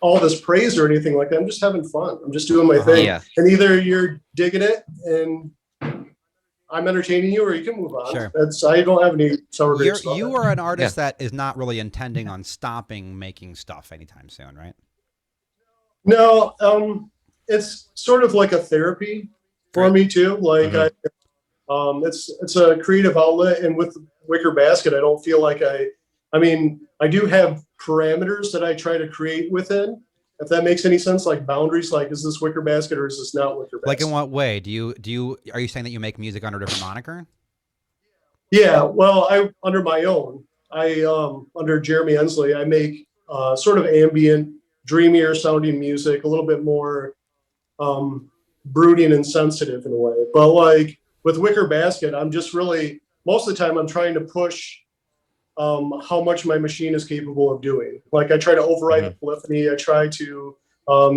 all this praise or anything like that. I'm just having fun. I'm just doing my thing. Yeah. And either you're digging it and I'm entertaining you or you can move on. Sure. I don't have any sour grapes. You are an artist that is not really intending on stopping making stuff anytime soon, right? No, it's sort of like a therapy for me too. Like it's a creative outlet, and with Wicker Basket, I don't feel like I mean, I do have parameters that I try to create within. If that makes any sense, like boundaries, like is this Wicker Basket or is this not Wicker Basket? Like in what way? Are you saying that you make music under a different moniker? Yeah, well, I under my own. I under Jeremy Ensley, I make sort of ambient, dreamier sounding music, a little bit more brooding and sensitive in a way. But like with Wicker Basket, I'm just really most of the time I'm trying to push how much my machine is capable of doing. Like I try to override the polyphony. I try to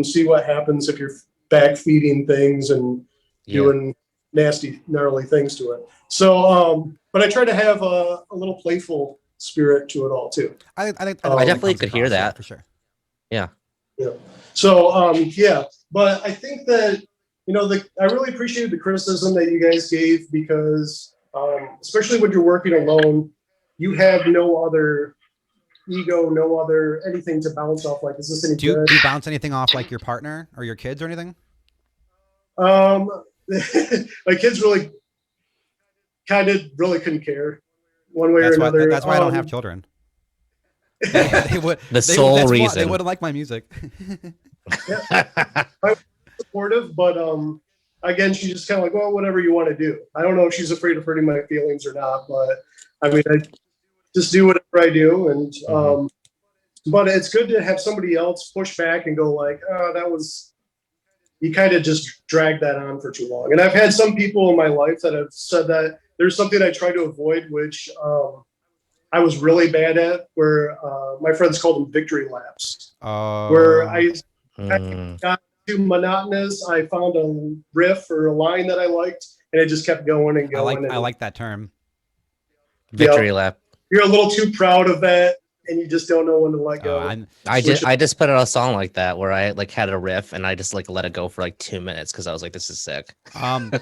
see what happens if you're back feeding things and doing nasty, gnarly things to it. So, but I try to have a little playful spirit to it all too. I definitely could hear that for sure. Yeah. Yeah. So, but I think that, I really appreciated the criticism that you guys gave because, especially when you're working alone, you have no other ego, no other anything to bounce off. Like, is this any good? Do you bounce anything off like your partner or your kids or anything? My kids really couldn't care one way or another. That's why I don't have children. They would, reason. They wouldn't like my music. I'm supportive, but again, she's just kind of like, well, whatever you want to do. I don't know if she's afraid of hurting my feelings or not, but I mean, I just do whatever I do, and but it's good to have somebody else push back and go like, oh, that was, you kind of just dragged that on for too long. And I've had some people in my life that have said that there's something I try to avoid, which I was really bad at, where my friends called them victory laps, where I got too monotonous. I found a riff or a line that I liked, and it just kept going and going. I like that term. Victory lap. You're a little too proud of that, and you just don't know when to let go. I just put out a song like that where I like had a riff and I just like let it go for like 2 minutes because I was like, this is sick. But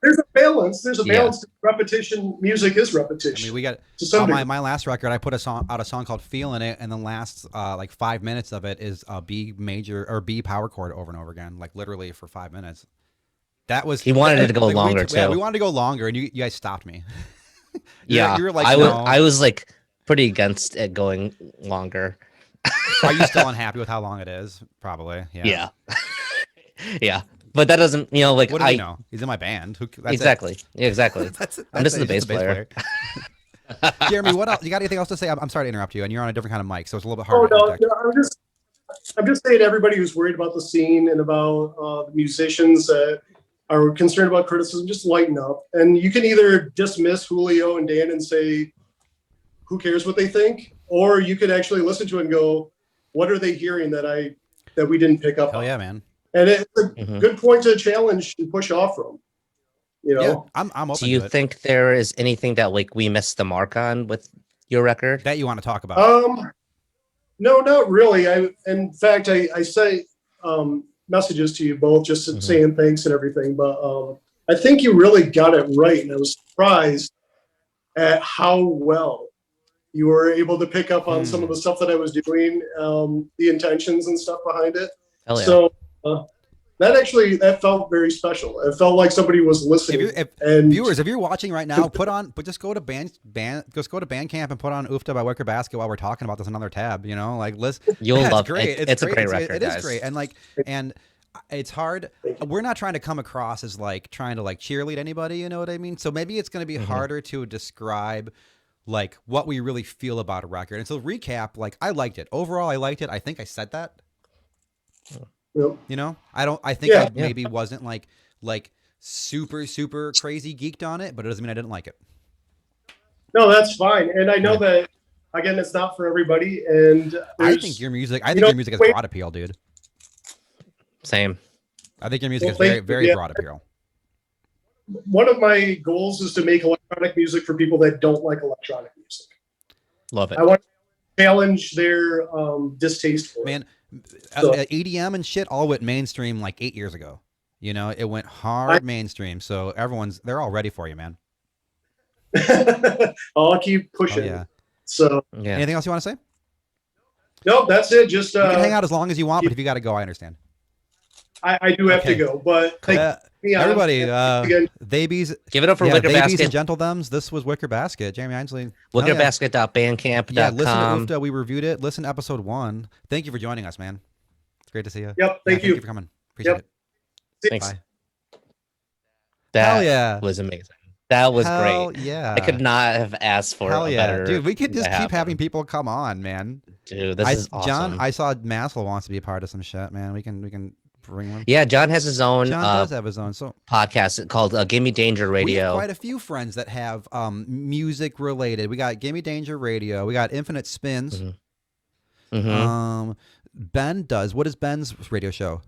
there's a balance. There's a balance. Yeah. Repetition. Music is repetition. I mean, we got on my last record. I put a song called "Feeling It," and the last like 5 minutes of it is a B major or B power chord over and over again, like literally for 5 minutes. That was he wanted it to go longer too. Yeah, we wanted to go longer, and you guys stopped me. you were like, I was like pretty against it going longer. Are you still unhappy with how long it is? Probably. Yeah. Yeah. But that doesn't, like what do you know? He's in my band. Exactly. Yeah, exactly. I'm just the bass player. Jeremy, what else? You got anything else to say? I'm sorry to interrupt you, and you're on a different kind of mic, so it's a little bit hard. I'm just saying, everybody who's worried about the scene and about the musicians that are concerned about criticism, just lighten up. And you can either dismiss Julio and Dan and say, who cares what they think? Or you could actually listen to it and go, what are they hearing that we didn't pick up on? Hell yeah, man. And it's a good point to challenge and push off from. Yeah, I'm open. Do you think there is anything that like we missed the mark on with your record that you want to talk about? No, not really. In fact, I say messages to you both, just saying thanks and everything. But I think you really got it right, and I was surprised at how well you were able to pick up on some of the stuff that I was doing, the intentions and stuff behind it. Hell yeah. So that felt very special. It felt like somebody was listening. And viewers, if you're watching right now, just go to Bandcamp and put on "Oofta" by Wicker Basket while we're talking about this on another tab. Listen, you'll love great. It's a great record. It is great, and it's hard. We're not trying to come across as like trying to like cheerlead anybody. You know what I mean? So maybe it's going to be harder to describe like what we really feel about a record. And so recap, like I liked it overall. I liked it. I think I said that. Yep. I think I maybe wasn't like super crazy geeked on it, but it doesn't mean I didn't like it. No, that's fine. And I know that again, it's not for everybody. And I think your music has broad appeal, dude. Same. I think your music has very broad appeal. One of my goals is to make electronic music for people that don't like electronic music. Love it. I want to challenge their distaste for it. EDM and shit all went mainstream like 8 years ago. It went hard mainstream. So they're all ready for you, man. I'll keep pushing. Oh, yeah. So anything else you want to say? No, that's it. Just you can hang out as long as you want, but if you got to go, I understand. I do have to go, but everybody, babies, give it up for Wicker Basket and gentle thems. This was Wicker Basket, Jeremy Ainsley. Wickerbasket.bandcamp.com. Yeah, listen to Oofta. We reviewed it. Listen to episode 1. Thank you for joining us, man. It's great to see you. Yep, thank you for coming. Appreciate it. Thanks. Bye. That was amazing. That was great. Yeah, I could not have asked for a better. Dude, we could just keep having people come on, man. Dude, this is awesome. John, I saw Massel wants to be a part of some shit, man. We can. Yeah, John has his own. John does have his own podcast called "Give Me Danger Radio." We have quite a few friends that have music related. We got "Give Me Danger Radio." We got Infinite Spins. Ben does. What is Ben's radio show?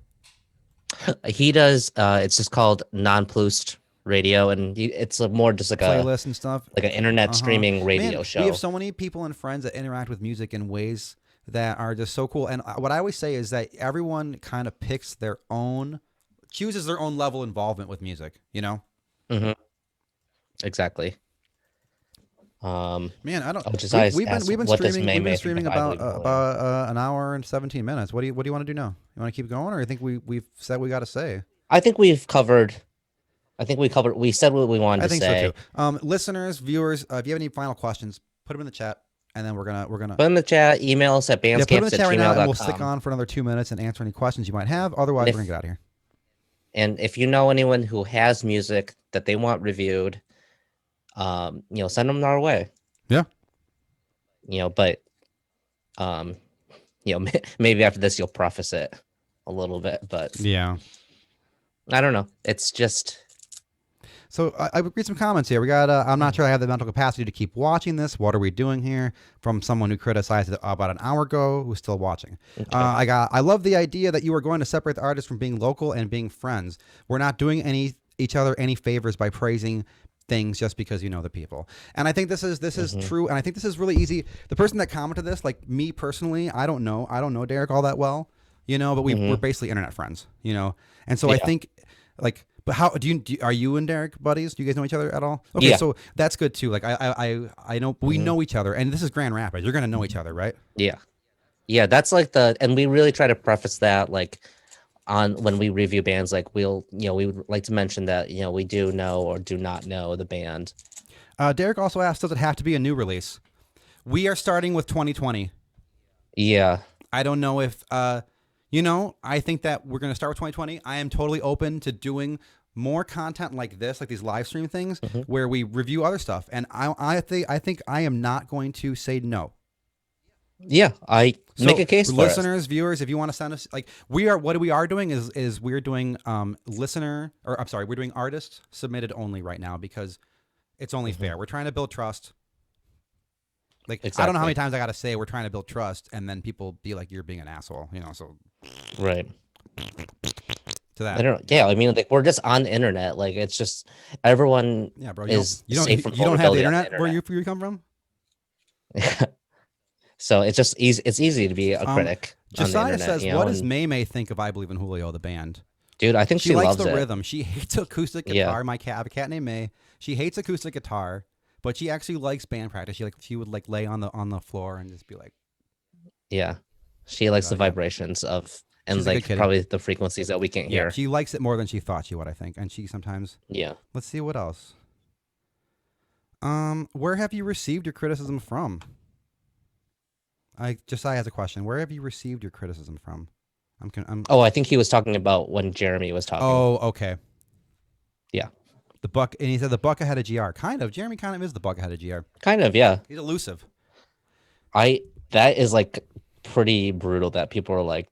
He does. It's just called Nonplussed Radio, and it's more just like a playlist and stuff, like an internet streaming radio show. We have so many people and friends that interact with music in ways that are just so cool. And what I always say is that everyone kind of chooses their own level of involvement with music, Exactly. Man, I don't. We've been streaming about an hour and 17 minutes. What do you want to do now? You want to keep going, or you think we've said what we got to say? I think we've covered. We said what we wanted to say. I think so too. Listeners, viewers, if you have any final questions, put them in the chat. And then we're gonna put in the chat. Email us at bandscamps@gmail.com. Right now, and we'll stick on for another 2 minutes and answer any questions you might have. Otherwise, we're gonna get out of here. And if you know anyone who has music that they want reviewed, send them our way. Yeah. But maybe after this you'll preface it a little bit, but Yeah. I don't know. It's just So I read some comments here. We got, I'm not sure I have the mental capacity to keep watching this. What are we doing here? From someone who criticized it about an hour ago, who's still watching. okay. I love the idea that you are going to separate the artists from being local and being friends. We're not doing each other any favors by praising things just because you know the people. And I think this is true. And I think this is really easy. The person that commented this, like me personally, I don't know Derek all that well, but we're basically internet friends, And so I think like, but how are you and Derek buddies? Do you guys know each other at all? Okay, so that's good too. Like I know we know each other, and this is Grand Rapids. You're gonna know each other, right? Yeah. That's like and we really try to preface that like on when we review bands, like we would like to mention that we do know or do not know the band. Derek also asked, does it have to be a new release? We are starting with 2020. Yeah. I don't know if I think that we're going to start with 2020. I am totally open to doing more content like this, like these live stream things, where we review other stuff. And I think I am not going to say no. Yeah, make a case for listeners, viewers, if you want to send us, like what we are doing is we're doing we're doing artist submitted only right now because it's only fair. We're trying to build trust. Like, exactly. I don't know how many times I got to say we're trying to build trust, and then people be like, "You're being an asshole," So right to that. I don't. Yeah, I mean, like we're just on the internet. Like it's just everyone. Yeah, bro. You don't have the internet where you come from. So it's just easy. It's easy to be a critic. Josiah on the internet, says, "What does May think of I Believe in Julio, the band?" Dude, I think she likes loves the it. rhythm. She hates acoustic guitar. I have a cat named May. She hates acoustic guitar. But she actually likes band practice. She would like lay on the floor and just be like, yeah, she likes the vibrations of and like probably the frequencies that we can't hear. She likes it more than she thought she would, I think. And she sometimes Let's see what else. Where have you received your criticism from? Josiah has a question. Where have you received your criticism from? I think he was talking about when Jeremy was talking. Oh, okay. Yeah. The buck, and he said the buck ahead of GR. Kind of. Jeremy kind of is the buck ahead of GR. Kind of, yeah. He's elusive. That is like pretty brutal that people are like,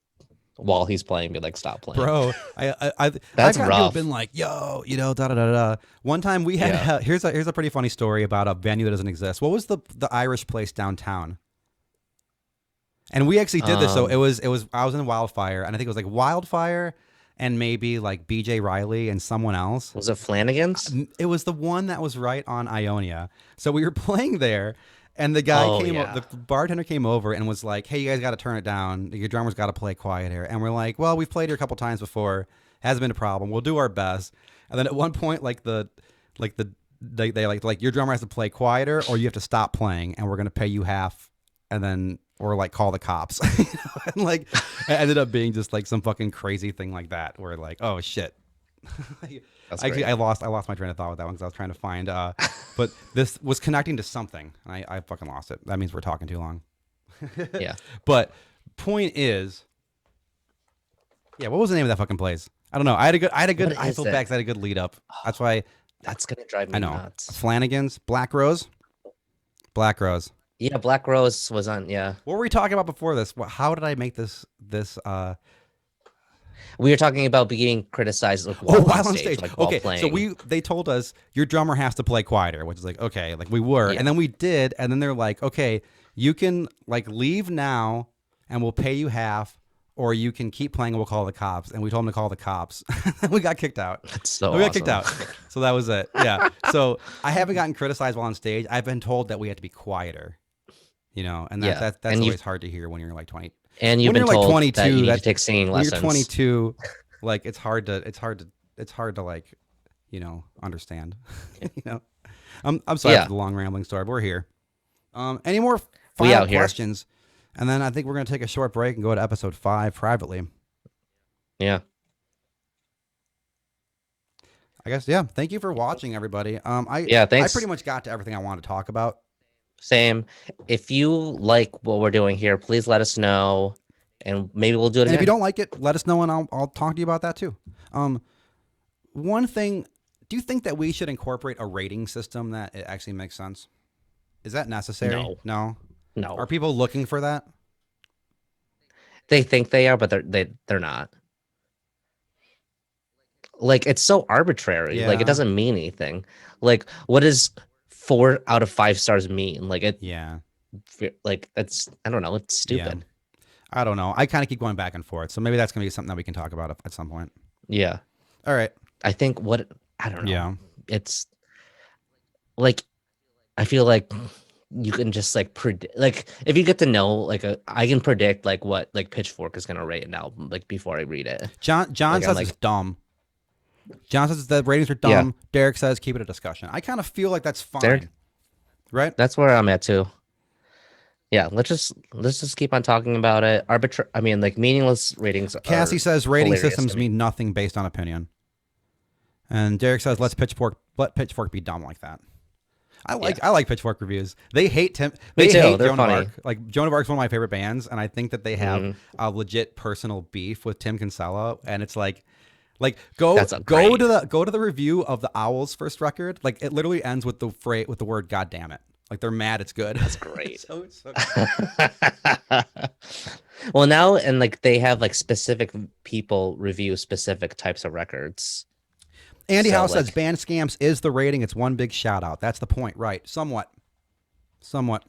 while he's playing, be like, stop playing. Bro, that's I've rough. Been like, yo, da da da da. One time we had here's a pretty funny story about a venue that doesn't exist. What was the Irish place downtown? And we actually did this. So it was I was in Wildfire, and I think it was like Wildfire. And maybe like BJ Riley and someone else. Was it Flanagan's? It was the one that was right on Ionia. So we were playing there, and the guy the bartender came over and was like, "Hey, you guys got to turn it down. Your drummer's got to play quiet here." And we're like, "Well, we've played here a couple times before. Hasn't been a problem. We'll do our best." And then at one point, they your drummer has to play quieter, or you have to stop playing, and we're gonna pay you half, and then. Or like call the cops, and like it ended up being just like some fucking crazy thing like that, where like, oh shit. Actually, I lost my train of thought with that one because I was trying to find. But this was connecting to something, and I fucking lost it. That means we're talking too long. Yeah. But point is, what was the name of that fucking place? I don't know. I had a good. I feel back. I had a good lead up. That's why. That's gonna drive me nuts. Flanagan's, Black Rose. Yeah, Black Rose was on. Yeah. What were we talking about before this? How did I make this? We were talking about being criticized. While on stage. Like, okay, so they told us your drummer has to play quieter, which is like okay, like we were, and then we did, and then they're like, okay, you can like leave now, and we'll pay you half. Or you can keep playing and we'll call the cops. And we told them to call the cops. We got kicked out. That's so We got kicked out. So that was it. Yeah. So I haven't gotten criticized while on stage. I've been told that we have to be quieter. And that's always hard to hear when you're like 20. And you've been told like 22, that you need to take singing lessons. When you're 22, like it's hard to like, understand. I'm sorry for the long rambling story, but we're here. Any more final questions? And then I think we're going to take a short break and go to episode 5 privately. Yeah. I guess, Thank you for watching, everybody. Thanks. I pretty much got to everything I wanted to talk about. Same. If you like what we're doing here, please let us know, and maybe we'll do it again. If you don't like it, let us know, and I'll talk to you about that too. One thing, do you think that we should incorporate a rating system that it actually makes sense? Is that necessary? No. Are people looking for that? They think they are, but they're not. Like it's so arbitrary. Like it Yeah. doesn't mean anything. Like what does 4 out of 5 stars mean? Like it Yeah. like that's I don't know. It's stupid. I don't know. I kind of keep going back and forth. So maybe that's going to be something that we can talk about at some point. Yeah. All right. I think what I don't know. Yeah. It's like I feel like you can just like predict like if you get to know like I can predict like what like Pitchfork is gonna rate an album like before I read it. John Like, says it's dumb. John says the ratings are dumb. Yeah. Derek says keep it a discussion. I kind of feel like that's fine. Derek? Right? That's where I'm at too. Yeah, let's just keep on talking about it. I mean, like meaningless ratings. Cassie says rating hilarious systems to me. mean nothing based on opinion. And Derek says let Pitchfork be dumb like that. I like Pitchfork reviews. They hate Tim. Me too. Hate They're Joan of funny. Arc. Like Joan of Arc's one of my favorite bands, and I think that they have a legit personal beef with Tim Kinsella. And it's like go to the review of the Owls' first record. Like it literally ends with the word "God damn it." Like they're mad it's good. That's great. so good. Well, now and like they have like specific people review specific types of records. Andy House says Bandscamps is the rating. It's one big shout out. That's the point, right? Somewhat.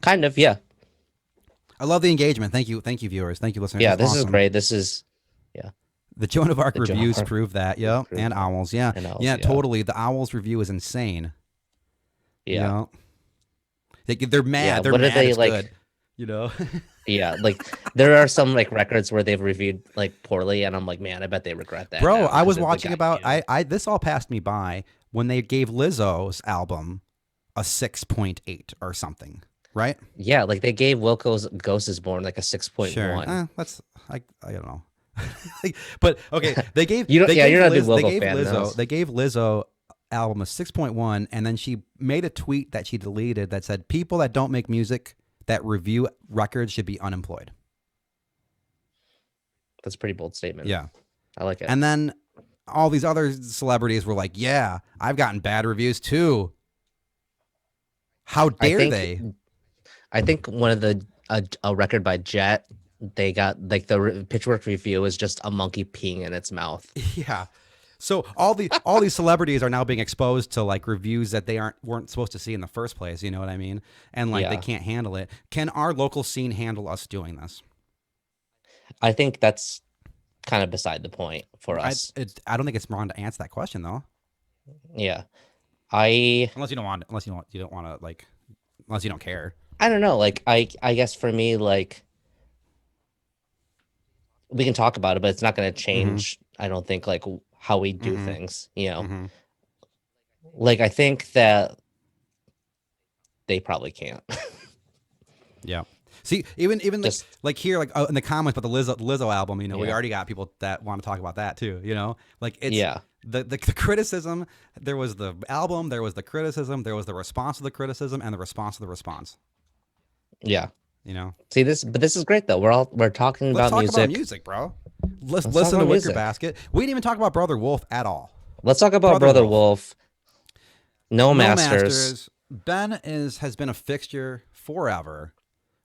Kind of, yeah. I love the engagement. Thank you, viewers. Thank you, listeners. Yeah, That's this awesome. is great. This is, yeah. The Joan of Arc The Joan reviews of Arc prove that. Yeah, and Owls. Yeah, And Owls, yeah, yeah. totally. The Owls review is insane. Yeah. You know? They're mad. Yeah, They're what are mad. they, It's like- good. You know. Yeah, like there are some like records where they've reviewed like poorly, and I'm like, man, I bet they regret that. Bro, now I was because of the watching guy, about you know? I this all passed me by when they gave Lizzo's album a 6.8 or something, right? Yeah, like they gave Wilco's Ghost is Born like a 6.1. Sure. That's I don't know. But okay, they gave You don't- they yeah, gave you're not a big Liz, Wilco they gave fan, Lizzo no. they gave Lizzo album a 6.1, and then she made a tweet that she deleted that said people that don't make music that review records should be unemployed. That's a pretty bold statement. Yeah. I like it. And then all these other celebrities were like, yeah, I've gotten bad reviews too. How dare they? I think one of the a record by Jet, they got like the Pitchfork review is just a monkey peeing in its mouth. Yeah. So all these celebrities are now being exposed to like reviews that they weren't supposed to see in the first place. You know what I mean? And like they Yeah. can't handle it. Can our local scene handle us doing this? I think that's kind of beside the point for us. I don't think it's wrong to answer that question though. Yeah. Unless you don't want to like, unless you don't care. I don't know. Like I guess for me, like we can talk about it, but it's not going to change. I don't think like how we do things. You know, Mhm. like I think that they probably can't. Yeah. See, even Just- like here, like in the comments about the Lizzo album, you know, we Yeah. already got people that want to talk about that too. You know, like it's Yeah. the criticism. There was the album, there was the criticism, there was the response to the criticism, and the response to the response. Yeah. You know, See this, but this is great though. We're talking let's about talk music. about music, bro. Let's talk listen to about Wicker music. Basket. We didn't even talk about Brother Wolf at all. Let's talk about Brother Brother Wolf. No Masters. Ben has been a fixture forever.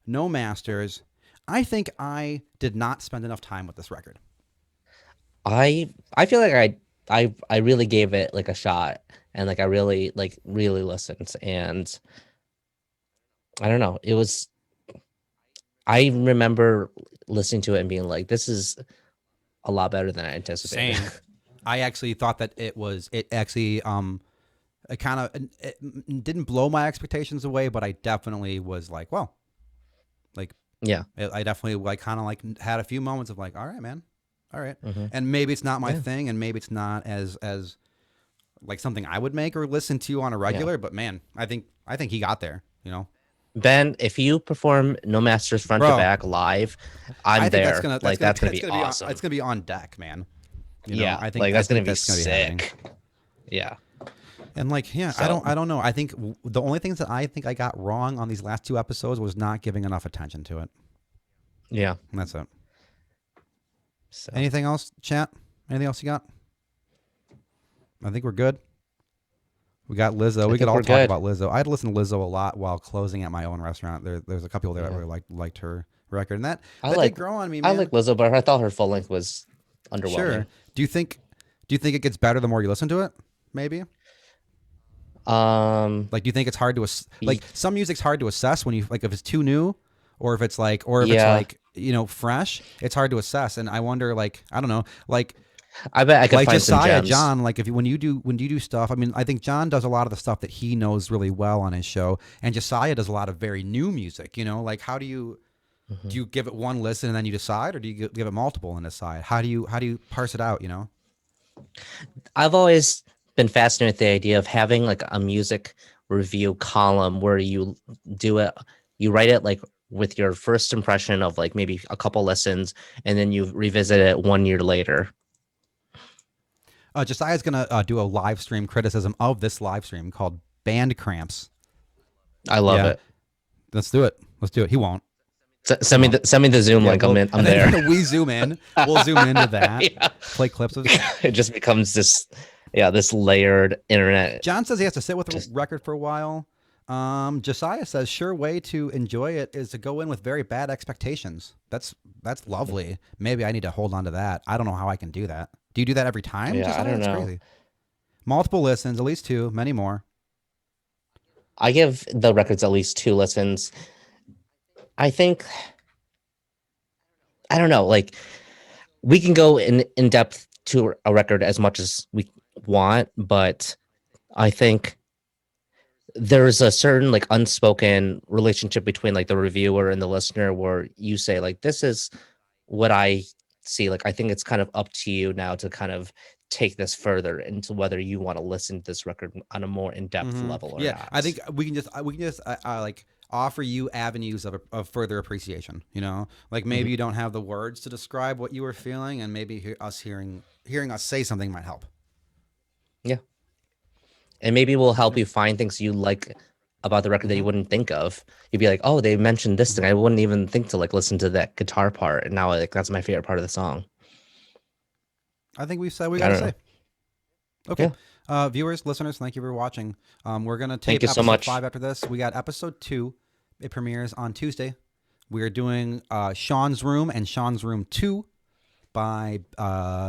No Masters. I think I did not spend enough time with this record. I feel like I really gave it like a shot, and like I really listened, and I don't know. It was. I remember listening to it and being like, "This is a lot better than I anticipated." Same. I actually thought that it actually it kind of it didn't blow my expectations away, but I definitely was like, well, like Yeah. I definitely like kind of like had a few moments of like, all right, man, all right. Mhm. And maybe it's not my Yeah. thing, and maybe it's not as like something I would make or listen to on a regular, but man, I think he got there, you know. Ben, if you perform No Masters front Bro, to back live, I I'm think there. that's gonna be awesome. It's gonna be on deck, man. You know, Yeah, I think like that's gonna be happening. sick. Yeah. And like, yeah, So- I don't know. I think the only things that I think I got wrong on these last two episodes was not giving enough attention to it. Yeah. And that's it. So Anything else, chat? Anything else you got? I think we're good. We got Lizzo. I We could think all we're talk good. about Lizzo. I'd listen to Lizzo a lot while closing at my own restaurant. There's a couple there that Yeah. really liked her record, and that I that did like grow on me, I man. like Lizzo, but I thought her full length was underwhelming. Sure. Do you think it gets better the more you listen to it? Maybe. Um, Like, do you think it's hard to y- like some music's hard to assess when you like if it's too new, or if it's like or if it's yeah, like fresh? It's hard to assess, and I wonder like I don't know I bet I could like find some Josiah gems. John, like if you when you do stuff, I mean, I think John does a lot of the stuff that he knows really well on his show, and Josiah does a lot of very new music. Like how Mhm. do you give it one listen and then you decide, or do you give it multiple and decide? How do you parse it out? I've always been fascinated with the idea of having like a music review column where you do it, you write it like with your first impression of like maybe a couple listens, and then you revisit it 1 year later. Josiah's gonna do a live stream criticism of this live stream called Bandcramps. I love Yeah, it. let's do it. Let's do it. He won't. He Send me won't. the Zoom Yeah, link. I'm in. I'm and there. then we zoom in. We'll zoom into that. Yeah. Play clips of. It just becomes this layered internet. John says he has to sit with the Just record for a while. Josiah says sure way to enjoy it is to go in with very bad expectations. That's lovely. Maybe I need to hold on to that. I don't know how I can do that. Do you do that every time, yeah, Josiah? I don't That's know. crazy. Multiple listens, at least 2, many more. I give the records at least 2 listens. I think I don't know. Like we can go in depth to a record as much as we want, but I think there's a certain like unspoken relationship between like the reviewer and the listener where you say like this is what I see. Like I think it's kind of up to you now to kind of take this further into whether you want to listen to this record on a more in-depth level or Yeah, I not. think we can just like offer you avenues of further appreciation. Like Mhm. maybe you don't have the words to describe what you were feeling, and maybe hearing us say something might help. Yeah. And maybe we'll help you find things you like about the record that you Hmm. wouldn't think of. You'd be like, oh, they mentioned this thing. I wouldn't even think to like listen to that guitar part. And now like that's my favorite part of the song. I think we've said what we I got to don't know. say. Okay. Yeah. Viewers, listeners, thank you for watching. We're going to Thank tape you so episode much. 5 after this. We got episode 2. It premieres on Tuesday. We are doing Sean's Room and Sean's Room 2 by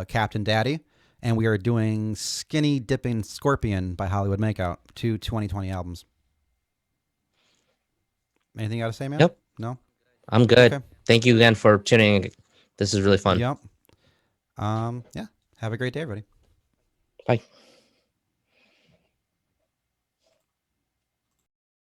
Captain Daddy. And we are doing Skinny Dipping Scorpion by Hollywood Makeout, 2 2020 albums. Anything you got to say, man? Yep. No? I'm good. Okay. Thank you again for tuning in. This is really fun. Yep. Yeah. Have a great day, everybody. Bye.